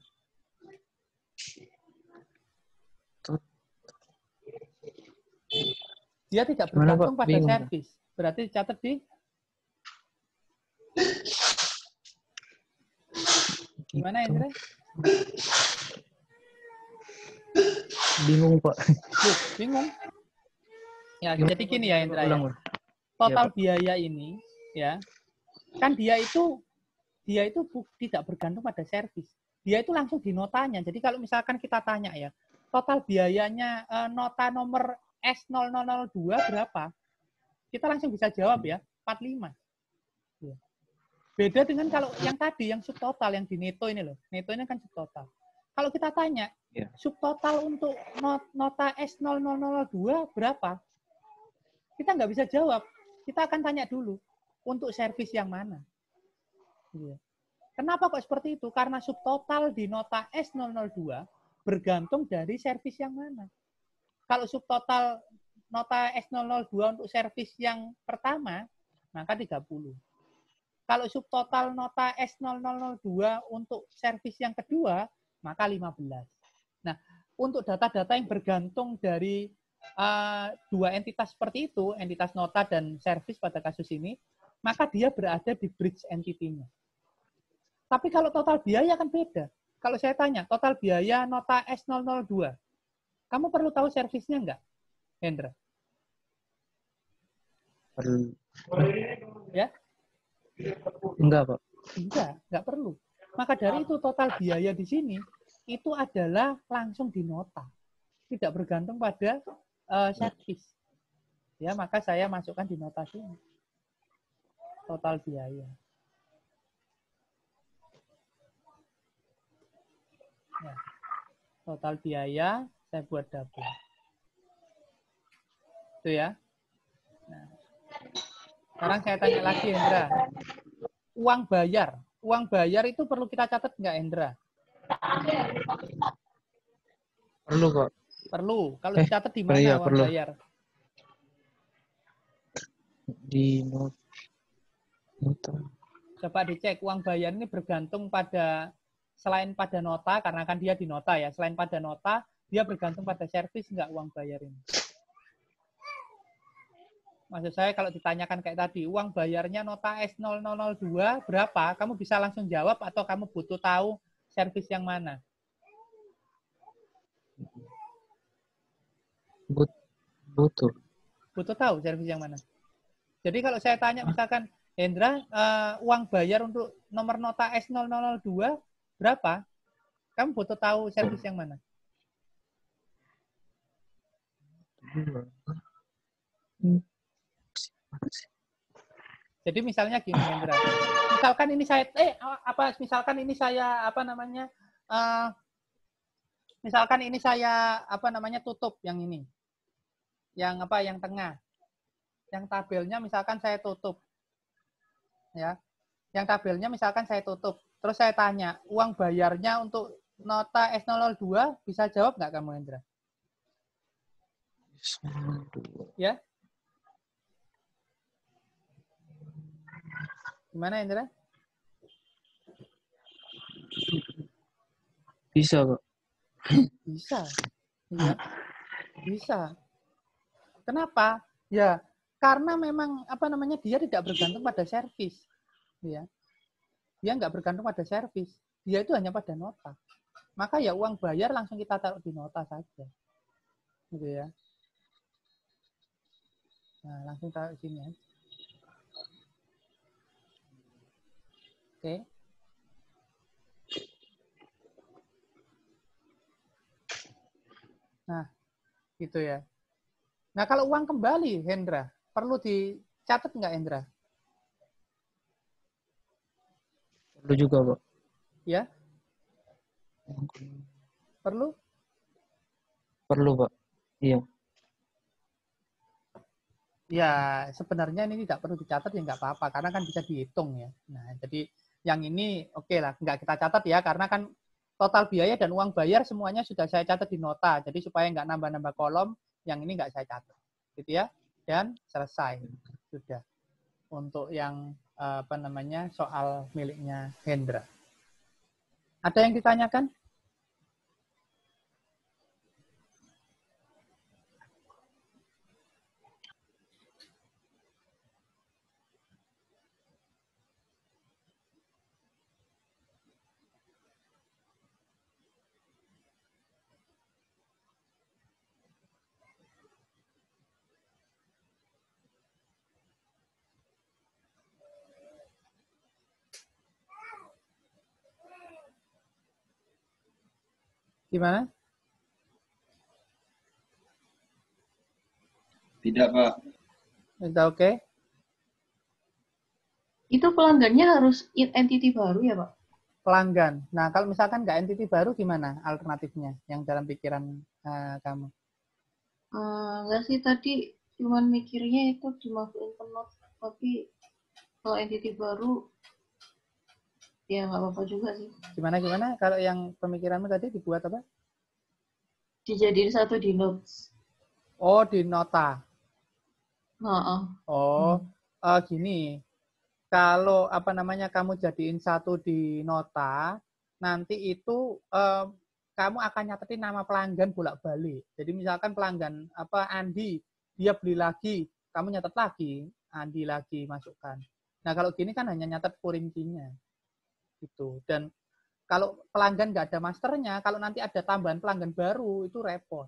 Dia tidak Gimana, bergantung Pak? pada Bingung, Pak. servis. Berarti catat di gimana, Gitu. Indra? Bingung, Pak. Loh, bingung. Ya, jadi gini ya, Indra ya. Ulang, Pak. Total Pak. biaya ini, ya, kan dia itu tidak bergantung pada servis. Dia itu langsung di notanya. Jadi kalau misalkan kita tanya ya, total biayanya nota nomor S0002 berapa? Kita langsung bisa jawab ya, 45. Ya. Beda dengan kalau yang tadi, yang subtotal, yang di neto ini loh. Neto ini kan subtotal. Kalau kita tanya, Ya. subtotal untuk nota S0002 berapa? Kita nggak bisa jawab. Kita akan tanya dulu, untuk servis yang mana? Iya. Kenapa kok seperti itu? Karena subtotal di nota S002 bergantung dari servis yang mana. Kalau subtotal nota S002 untuk servis yang pertama, maka 30. Kalau subtotal nota S002 untuk servis yang kedua, maka 15. Nah, untuk data-data yang bergantung dari dua entitas seperti itu, entitas nota dan servis pada kasus ini, maka dia berada di bridge entity-nya. Tapi kalau total biaya kan beda. Kalau saya tanya, total biaya nota S002, kamu perlu tahu servisnya enggak, Hendra? Perlu. Ya? Enggak, Pak. Enggak perlu. Maka dari itu total biaya di sini itu adalah langsung di nota. Tidak bergantung pada servis. Ya, maka saya masukkan di nota sini. Total biaya. Ya. Total biaya saya buat double. Itu ya. Nah. Sekarang saya tanya lagi, Hendra. Uang bayar. Uang bayar itu perlu kita catat nggak, Hendra? Perlu, Pak. Perlu. Kalau dicatat di mana iya, uang perlu. bayar? Di nota. Coba dicek. Uang bayar ini bergantung pada, selain pada nota, karena kan dia di nota ya. Selain pada nota, dia bergantung pada servis nggak uang bayar ini? Maksud saya kalau ditanyakan kayak tadi, uang bayarnya nota S0002 berapa? Kamu bisa langsung jawab atau kamu butuh tahu servis yang mana? Butuh. Butuh tahu servis yang mana? Jadi kalau saya tanya misalkan, Hendra, uang bayar untuk nomor nota S002 berapa? Kamu butuh tahu servis yang mana? Jadi misalnya gini, Hendra. Misalkan ini saya tutup yang ini. Yang tengah. Yang tabelnya misalkan saya tutup. Ya. Yang tabelnya misalkan saya tutup. Terus saya tanya, uang bayarnya untuk nota S002 bisa jawab nggak kamu, Hendra? Ya? Gimana, Hendra? Bisa, Pak. Bisa. Ya. Bisa. Kenapa? Ya, karena memang dia tidak bergantung pada servis. Ya. Dia nggak bergantung pada servis. Dia itu hanya pada nota. Maka ya uang bayar langsung kita taruh di nota saja. Gitu ya. Nah, langsung taruh di sini ya. Oke. Nah, gitu ya. Nah, kalau uang kembali, Hendra, perlu dicatat nggak, Hendra? Perlu juga, Pak. Ya? Perlu? Perlu, Pak. Iya. Ya, sebenarnya ini tidak perlu dicatat ya nggak apa-apa, karena kan bisa dihitung ya. Nah, jadi yang ini oke lah, nggak kita catat ya, karena kan total biaya dan uang bayar semuanya sudah saya catat di nota. Jadi supaya nggak nambah-nambah kolom, yang ini nggak saya catat. Gitu ya. Dan selesai. Sudah. Untuk yang soal miliknya Hendra. Ada yang ditanyakan? Gimana? Tidak, Pak. Itu oke? Itu pelanggannya harus entity baru ya, Pak? Pelanggan. Nah, kalau misalkan nggak entity baru gimana alternatifnya yang dalam pikiran kamu? Enggak sih, tadi cuman mikirnya itu cuma internal, tapi kalau entity baru ya nggak apa-apa juga sih. Gimana? Kalau yang pemikiranmu tadi dibuat apa? Dijadiin satu di notes. Oh, di nota. Heeh. Oh, gini. Kalau apa namanya kamu jadiin satu di nota, nanti itu kamu akan nyatetin nama pelanggan bolak-balik. Jadi misalkan pelanggan apa Andi, dia beli lagi, kamu nyatet lagi, Andi lagi masukkan. Nah kalau gini kan hanya nyatet kurincinya, gitu. Dan kalau pelanggan nggak ada masternya, kalau nanti ada tambahan pelanggan baru itu repot.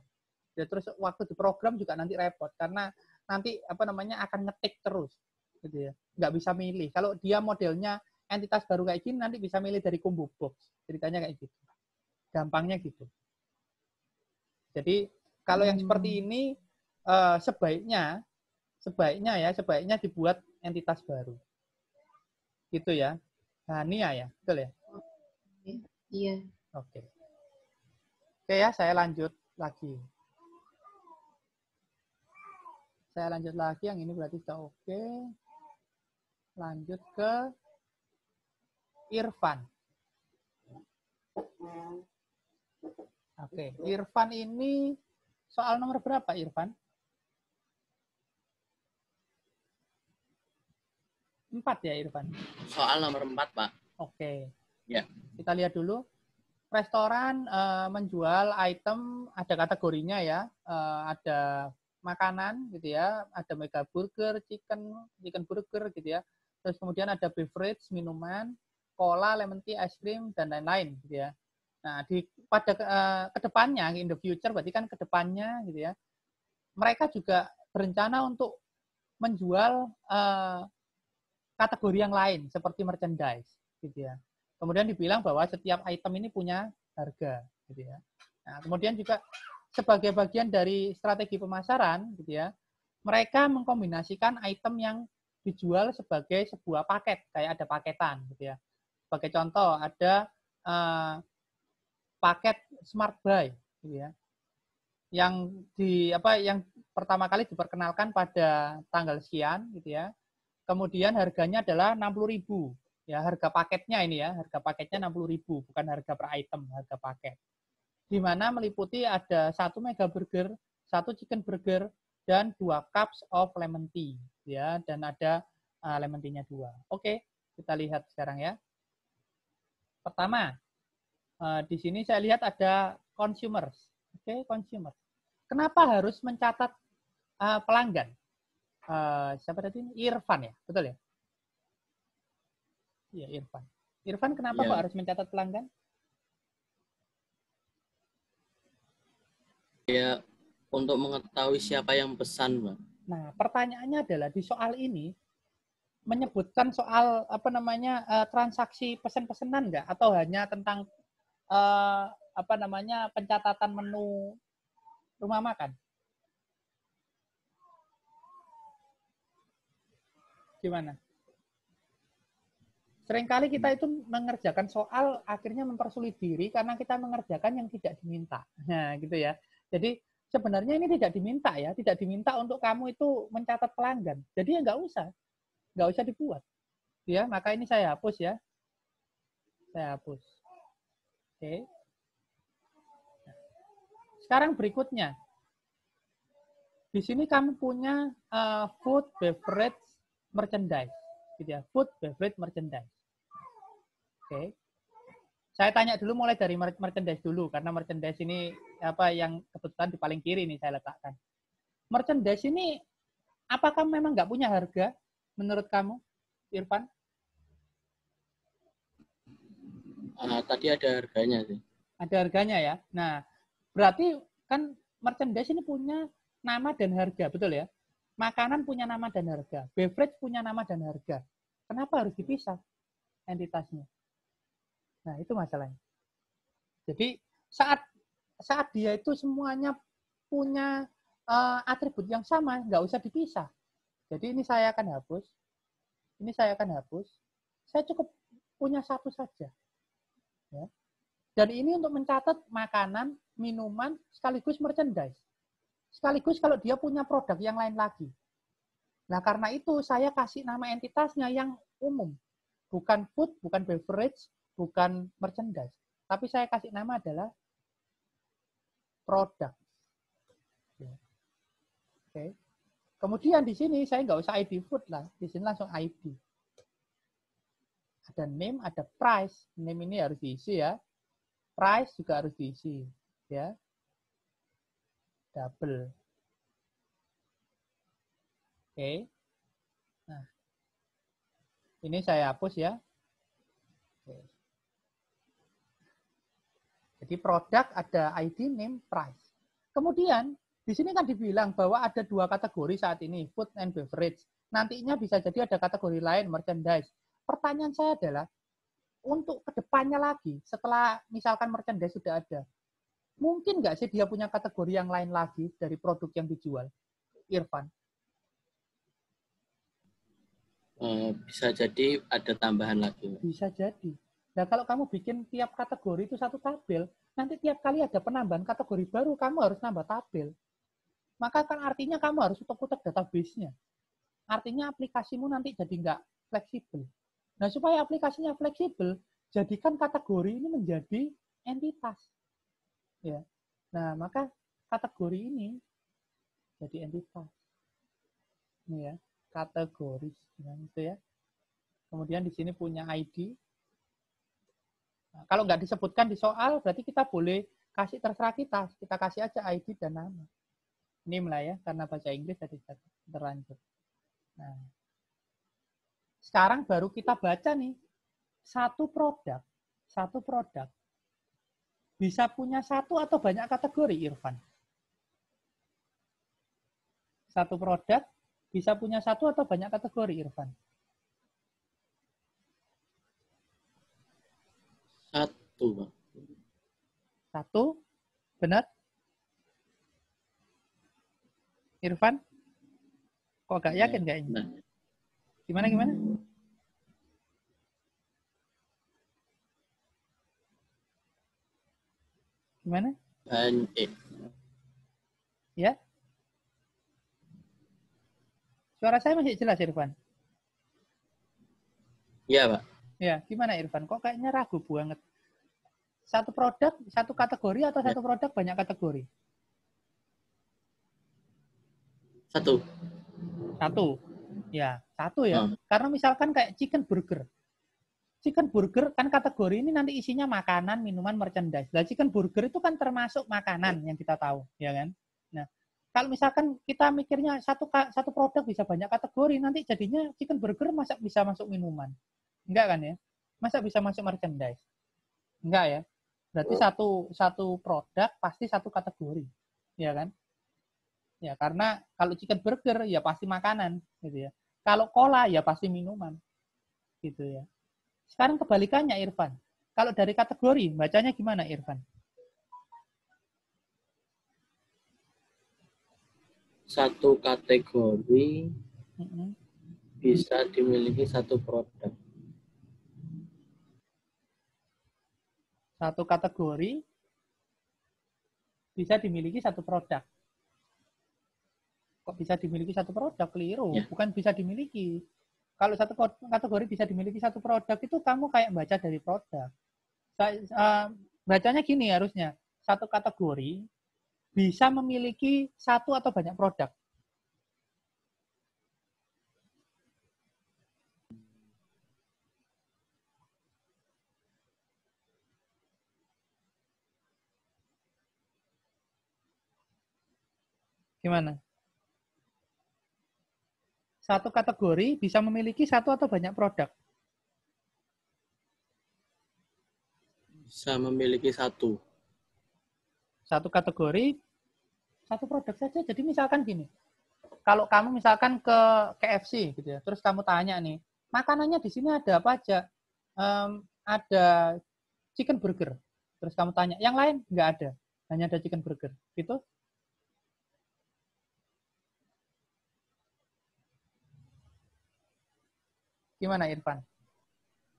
Ya, terus waktu di program juga nanti repot karena nanti apa namanya akan ngetik terus, gitu ya. Nggak bisa milih. Kalau dia modelnya entitas baru kayak gini nanti bisa milih dari combo box. Ceritanya kayak gitu. Gampangnya gitu. Jadi kalau yang seperti ini sebaiknya dibuat entitas baru. Gitu ya. Hania ya, betul ya? Iya. Oke. Oke ya, saya lanjut lagi. Yang ini berarti sudah oke. Lanjut ke Irfan. Oke, Irfan ini soal nomor berapa, Irfan? 4 ya, Irfan? Soal nomor 4, Pak. Oke. Ya. Kita lihat dulu. Restoran menjual item, ada kategorinya ya. Ada makanan gitu ya, ada mega burger, chicken burger gitu ya. Terus kemudian ada beverage, minuman, cola, lemon tea, ice cream, dan lain-lain gitu ya. Nah, pada kedepannya, in the future, berarti kan kedepannya gitu ya, mereka juga berencana untuk menjual kategori yang lain, seperti merchandise gitu ya. Kemudian dibilang bahwa setiap item ini punya harga gitu ya. Nah, kemudian juga sebagai bagian dari strategi pemasaran gitu ya, mereka mengkombinasikan item yang dijual sebagai sebuah paket, kayak ada paketan gitu ya. Sebagai contoh ada paket Smart Buy gitu ya. Yang pertama kali diperkenalkan pada tanggal sekian gitu ya. Kemudian harganya adalah 60.000. Ya, harga paketnya ini ya, harga paketnya 60.000, bukan harga per item, harga paket. Di mana meliputi ada 1 mega burger, 1 chicken burger, dan 2 cups of lemon tea, ya, dan ada lemon tea-nya 2. Oke, kita lihat sekarang ya. Pertama, di sini saya lihat ada consumers. Oke, consumers. Kenapa harus mencatat pelanggan? Siapa tadi? Irfan ya, betul ya? Iya, Irfan. Irfan, kenapa kok harus mencatat pelanggan? Ya, untuk mengetahui siapa yang pesan, Pak. Nah, pertanyaannya adalah di soal ini menyebutkan soal transaksi pesan-pesanan nggak? Atau hanya tentang pencatatan menu rumah makan? Gimana? Seringkali kita itu mengerjakan soal akhirnya mempersulit diri karena kita mengerjakan yang tidak diminta. Nah, gitu ya. Jadi sebenarnya ini tidak diminta ya, tidak diminta untuk kamu itu mencatat pelanggan. Jadi ya nggak usah dibuat. Ya, maka ini saya hapus ya. Saya hapus. Oke. Sekarang berikutnya. Di sini kamu punya food, beverage, merchandise. Gitu ya. Food, beverage, merchandise. Oke. Saya tanya dulu mulai dari merchandise dulu karena merchandise ini yang kebetulan di paling kiri nih saya letakkan. Merchandise ini apakah memang nggak punya harga menurut kamu, Irfan? Tadi ada harganya sih. Ada harganya ya. Nah, berarti kan merchandise ini punya nama dan harga, betul ya? Makanan punya nama dan harga, beverage punya nama dan harga. Kenapa harus dipisah entitasnya? Nah, itu masalahnya. Jadi, saat saat dia itu semuanya punya atribut yang sama, nggak usah dipisah. Jadi ini saya akan hapus. Ini saya akan hapus. Saya cukup punya satu saja. Ya. Dan ini untuk mencatat makanan, minuman, sekaligus merchandise. Sekaligus kalau dia punya produk yang lain lagi. Nah, karena itu saya kasih nama entitasnya yang umum. Bukan food, bukan beverage, bukan merchandise. Tapi saya kasih nama adalah produk. Oke. Kemudian di sini saya nggak usah ID food lah. Di sini langsung ID. Ada name, ada price. Name ini harus diisi ya. Price juga harus diisi. Ya. Double. Oke. Nah. Ini saya hapus ya. Oke. Jadi produk ada ID, name, price. Kemudian di sini kan dibilang bahwa ada 2 kategori saat ini, food and beverage. Nantinya bisa jadi ada kategori lain, merchandise. Pertanyaan saya adalah, untuk kedepannya lagi, setelah misalkan merchandise sudah ada, mungkin nggak sih dia punya kategori yang lain lagi dari produk yang dijual? Irfan. Bisa jadi ada tambahan lagi. Bisa jadi. Nah, kalau kamu bikin tiap kategori itu satu tabel, nanti tiap kali ada penambahan kategori baru, kamu harus nambah tabel. Maka kan artinya kamu harus utak-utak database-nya. Artinya aplikasimu nanti jadi nggak fleksibel. Nah, supaya aplikasinya fleksibel, jadikan kategori ini menjadi entitas. Ya. Nah, maka kategori ini jadi entitas. Ini ya, kategoris. Nah, itu ya. Kemudian di sini punya ID. Nah, kalau nggak disebutkan di soal, berarti kita boleh kasih terserah kita. Kita kasih aja ID dan nama. Name lah ya, karena baca Inggris tadi terlanjur. Nah, sekarang baru kita baca nih, satu produk bisa punya satu atau banyak kategori, Irfan? Satu produk bisa punya satu atau banyak kategori, Irfan? Satu, Pak. Satu, benar? Irfan? Kok gak yakin kayaknya? Gimana? Gimana? Ya? Suara saya masih jelas, Irfan? Iya, Pak. Ya, gimana Irfan? Kok kayaknya ragu banget? Satu produk, satu kategori atau satu produk banyak kategori? Satu. Satu. Ya, satu ya. Karena misalkan kayak chicken burger. Chicken burger kan kategori ini nanti isinya makanan, minuman, merchandise. Nah, chicken burger itu kan termasuk makanan yang kita tahu, ya kan? Nah, kalau misalkan kita mikirnya satu produk bisa banyak kategori, nanti jadinya chicken burger masa bisa masuk minuman? Enggak kan ya? Masa bisa masuk merchandise? Enggak ya? Berarti satu produk pasti satu kategori, ya kan? Ya, karena kalau chicken burger ya pasti makanan, gitu ya. Kalau cola ya pasti minuman, gitu ya. Sekarang kebalikannya, Irfan. Kalau dari kategori, bacanya gimana, Irfan? Satu kategori bisa dimiliki satu produk. Satu kategori bisa dimiliki satu produk. Kok bisa dimiliki satu produk? Keliru. Ya. Bukan bisa dimiliki. Kalau satu kategori bisa dimiliki satu produk, itu kamu kayak baca dari produk. Bacanya gini harusnya. Satu kategori bisa memiliki satu atau banyak produk. Gimana? Satu kategori bisa memiliki satu atau banyak produk? Bisa memiliki satu. Satu kategori, satu produk saja. Jadi misalkan gini, kalau kamu misalkan ke KFC gitu ya, terus kamu tanya nih, makanannya di sini ada apa aja? Ada chicken burger. Terus kamu tanya, yang lain nggak ada. Hanya ada chicken burger. Gitu? Gimana Irfan?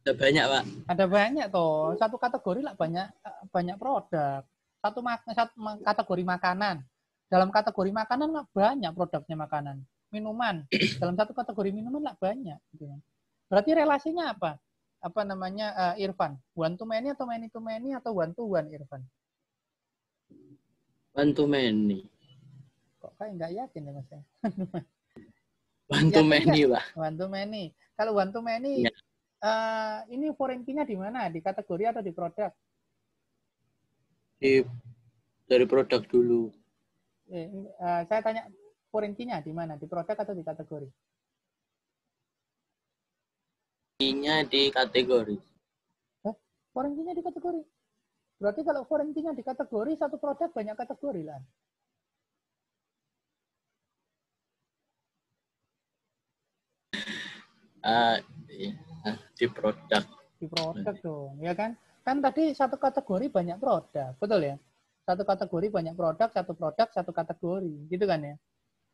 Ada banyak, Pak. Ada banyak toh. Satu kategori lah banyak produk. Satu kategori makanan. Dalam kategori makanan lah banyak produknya makanan. Minuman. Dalam satu kategori minuman lah banyak. Gitu. Berarti relasinya apa? Apa namanya Irfan? One to many atau many to many atau one to one Irfan? One to many. Kok kayak nggak yakin ya Mas? One to Yakin many, nggak? Pak. One to many. Kalau one to many, Ya. ini foreign key-nya di mana? Di kategori atau di produk? Dari produk dulu. Saya tanya foreign key-nya di mana? Di produk atau di kategori? Ininya di kategori. Foreign key-nya di kategori. Berarti kalau foreign key-nya di kategori, satu produk banyak kategori lah. Di produk. Di produk dong, ya kan? Kan tadi satu kategori banyak produk, betul ya? Satu kategori banyak produk, satu kategori, gitu kan ya?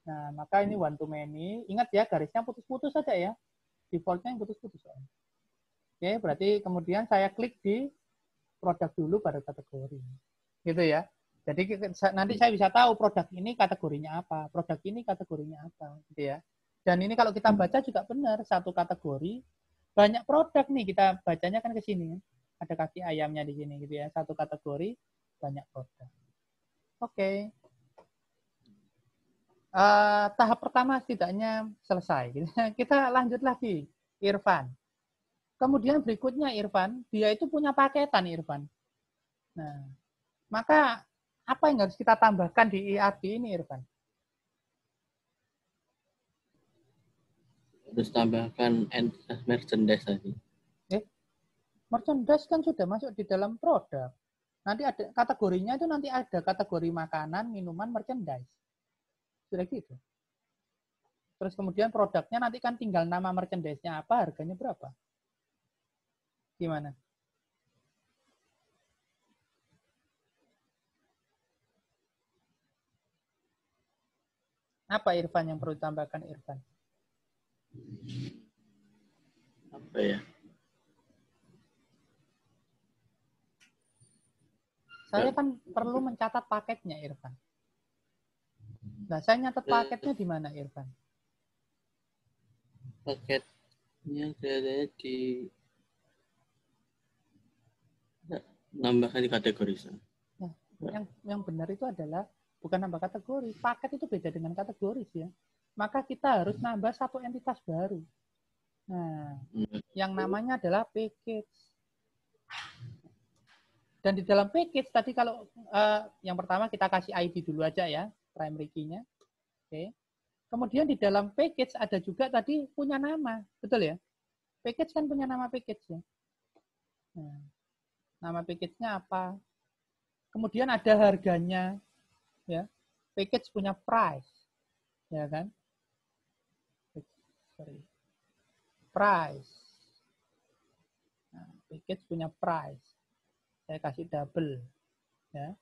Nah, maka ini one to many. Ingat ya, garisnya putus-putus saja ya. Defaultnya yang putus-putus. Oke, berarti kemudian saya klik di produk dulu baru kategori. Gitu ya. Jadi nanti saya bisa tahu produk ini kategorinya apa, produk ini kategorinya apa, gitu ya. Dan ini kalau kita baca juga benar, satu kategori banyak produk nih, kita bacanya kan ke sini. Ada kaki ayamnya di sini gitu ya. Satu kategori banyak produk. Oke. Tahap pertama setidaknya selesai. Kita lanjut lagi, Irfan. Kemudian berikutnya Irfan, dia itu punya paketan Irfan. Nah, maka apa yang harus kita tambahkan di ERP ini Irfan? Terus tambahkan entitas merchandise tadi. Merchandise kan sudah masuk di dalam produk. Nanti ada kategorinya itu nanti ada kategori makanan, minuman, merchandise. Sudah gitu. Terus kemudian produknya nanti kan tinggal nama merchandise-nya apa, harganya berapa. Gimana? Apa Irfan yang perlu ditambahkan Irfan? Apa ya? Saya kan perlu mencatat paketnya Irfan. Nah, saya nyatet paketnya di mana Irfan? Paketnya saya di nambahkan di kategori. Nah, yang benar itu adalah bukan nambah kategori. Paket itu beda dengan kategori ya. Maka kita harus nambah satu entitas baru. Nah, yang namanya adalah package. Dan di dalam package tadi kalau yang pertama kita kasih ID dulu aja ya, primary key-nya. Oke. Kemudian di dalam package ada juga tadi punya nama, betul ya? Package kan punya nama package ya. Nah, nama package-nya apa? Kemudian ada harganya, ya. Package punya price, ya kan? Sorry. Price. Nah, package punya price. Saya kasih double, ya.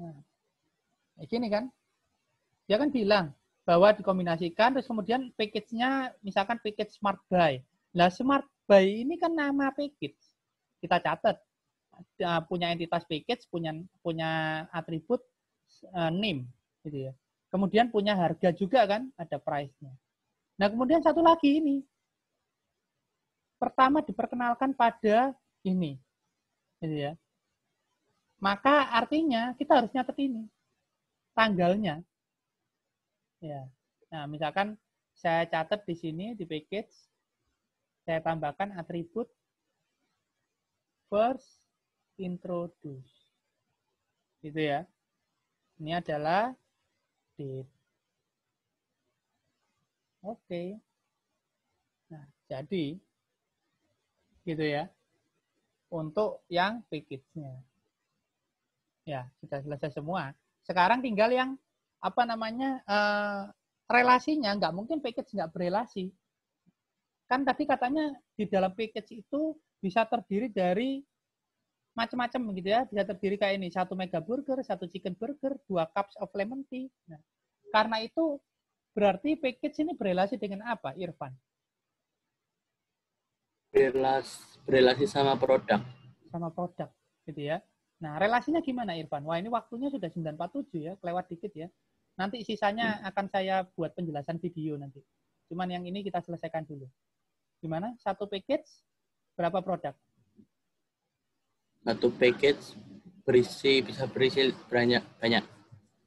Nah, kayak gini kan? Dia kan bilang bahwa dikombinasikan, terus kemudian package-nya, misalkan package Smart Buy. Nah, Smart Buy ini kan nama package. Kita catat. Punya entitas package, punya atribut name. Gitu ya. Kemudian punya harga juga kan, ada price-nya. Nah, kemudian satu lagi ini. Pertama diperkenalkan pada ini. Gitu ya. Maka artinya kita harus nyatet ini. Tanggalnya. Ya. Nah, misalkan saya catat di sini di package, saya tambahkan atribut first introduce. Gitu ya. Ini adalah date. Oke. Nah, jadi gitu ya. Untuk yang package-nya. Ya, sudah selesai semua. Sekarang tinggal yang apa namanya relasinya, nggak mungkin package nggak berelasi. Kan tadi katanya di dalam package itu bisa terdiri dari macam-macam gitu ya, bisa terdiri kayak ini, 1 mega burger, 1 chicken burger, 2 cups of lemon tea. Nah, karena itu berarti package ini berelasi dengan apa, Irfan? Berelasi sama produk. Sama produk, gitu ya. Nah, relasinya gimana, Irfan? Wah, ini waktunya sudah 9:47 ya, kelewat dikit ya. Nanti sisanya akan saya buat penjelasan video nanti. Cuman yang ini kita selesaikan dulu. Gimana? 1 package, berapa produk? 1 package bisa berisi banyak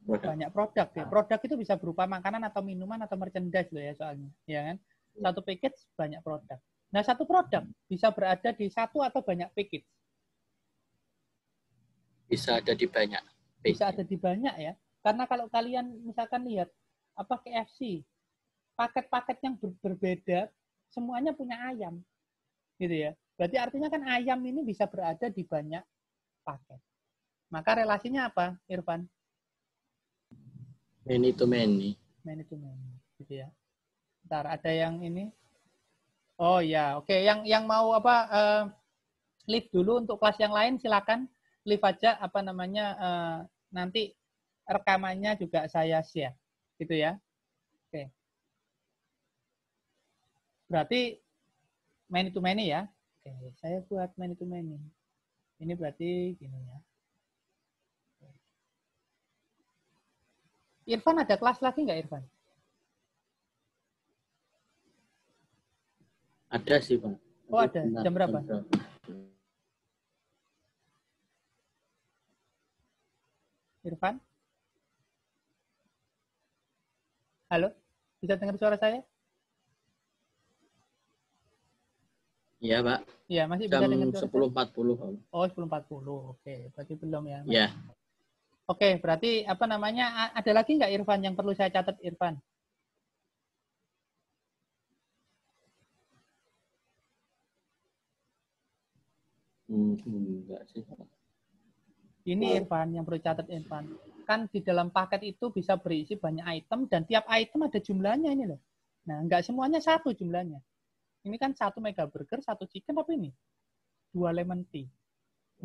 produk. Banyak produk ya. Produk itu bisa berupa makanan atau minuman atau merchandise loh ya soalnya, ya kan? 1 package banyak produk. Nah, 1 produk bisa berada di 1 atau banyak package. Bisa ada di banyak. Bisa ada di banyak ya. Karena kalau kalian misalkan lihat apa KFC, paket-paket yang berbeda semuanya punya ayam. Gitu ya. Berarti artinya kan ayam ini bisa berada di banyak paket. Maka relasinya apa, Irfan? Many to many. Many to many, gitu ya. Ntar ada yang ini. Oh ya, oke. Yang mau apa live dulu untuk kelas yang lain silakan live aja apa namanya nanti rekamannya juga saya share, gitu ya. Oke. Berarti many to many ya. Oke, saya buat many to many. Ini berarti gini ya. Irfan ada kelas lagi nggak, Irfan? Ada sih, Pak. Oh, ada. Jam berapa? Irfan? Halo? Bisa dengar suara saya? Iya, Pak. Iya, masih Jam bisa dengar suara saya? 10.40. Oh, 10:40. Oke, berarti belum ya. Ya. Oke, berarti apa namanya? Ada lagi nggak Irfan yang perlu saya catat, Irfan? Enggak sih, Pak. Ini Irfan yang perlu catat, Irfan. Kan di dalam paket itu bisa berisi banyak item dan tiap item ada jumlahnya ini loh. Nah, nggak semuanya 1 jumlahnya. Ini kan 1 mega burger, 1 chicken, tapi ini 2 lemon tea.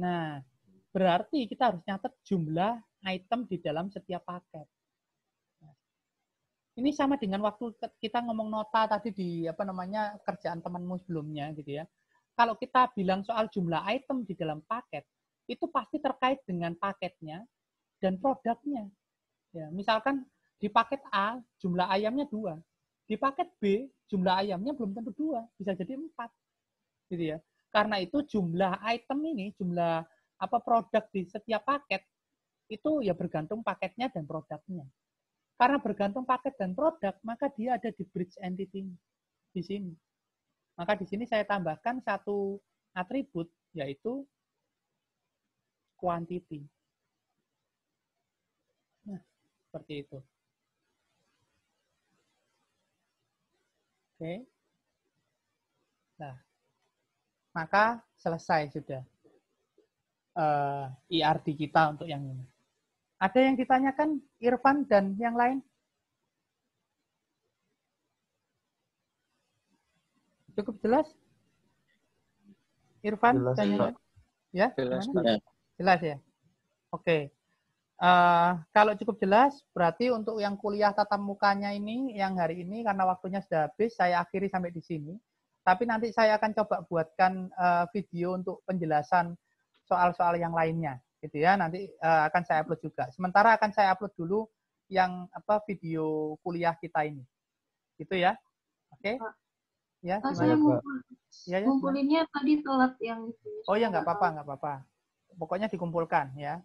Nah, berarti kita harus nyatet jumlah item di dalam setiap paket. Ini sama dengan waktu kita ngomong nota tadi di apa namanya kerjaan temanmu sebelumnya gitu ya. Kalau kita bilang soal jumlah item di dalam paket, itu pasti terkait dengan paketnya dan produknya. Ya, misalkan di paket A jumlah ayamnya 2, di paket B jumlah ayamnya belum tentu 2, bisa jadi 4, gitu ya. Karena itu jumlah item ini, jumlah apa produk di setiap paket itu ya bergantung paketnya dan produknya. Karena bergantung paket dan produk, maka dia ada di bridge entity di sini. Maka di sini saya tambahkan 1 atribut yaitu quantity. Nah, seperti itu. Oke. Nah, maka selesai sudah IRD kita untuk yang ini. Ada yang ditanyakan Irfan dan yang lain? Cukup jelas? Irfan Jelas, dan yang Pak. lain? Ya, Jelas, gimana? Ya. Jelas ya? Oke. Kalau cukup jelas, berarti untuk yang kuliah tatap mukanya ini, yang hari ini, karena waktunya sudah habis, saya akhiri sampai di sini. Tapi nanti saya akan coba buatkan video untuk penjelasan soal-soal yang lainnya, gitu ya. Nanti akan saya upload juga. Sementara akan saya upload dulu yang video kuliah kita ini, gitu ya. Oke? Ya, Saya gimana? Ya, ngumpulinnya tadi telat yang itu. Oh ya, nggak apa-apa. Pokoknya dikumpulkan ya.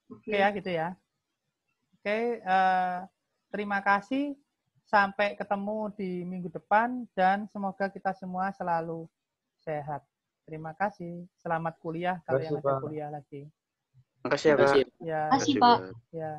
Oke ya, gitu ya. Oke, terima kasih. Sampai ketemu di minggu depan dan semoga kita semua selalu sehat. Terima kasih. Selamat kuliah kalau yang ada kuliah lagi. Makasih ya, Pak. Ya, Makasih, Pak. ya.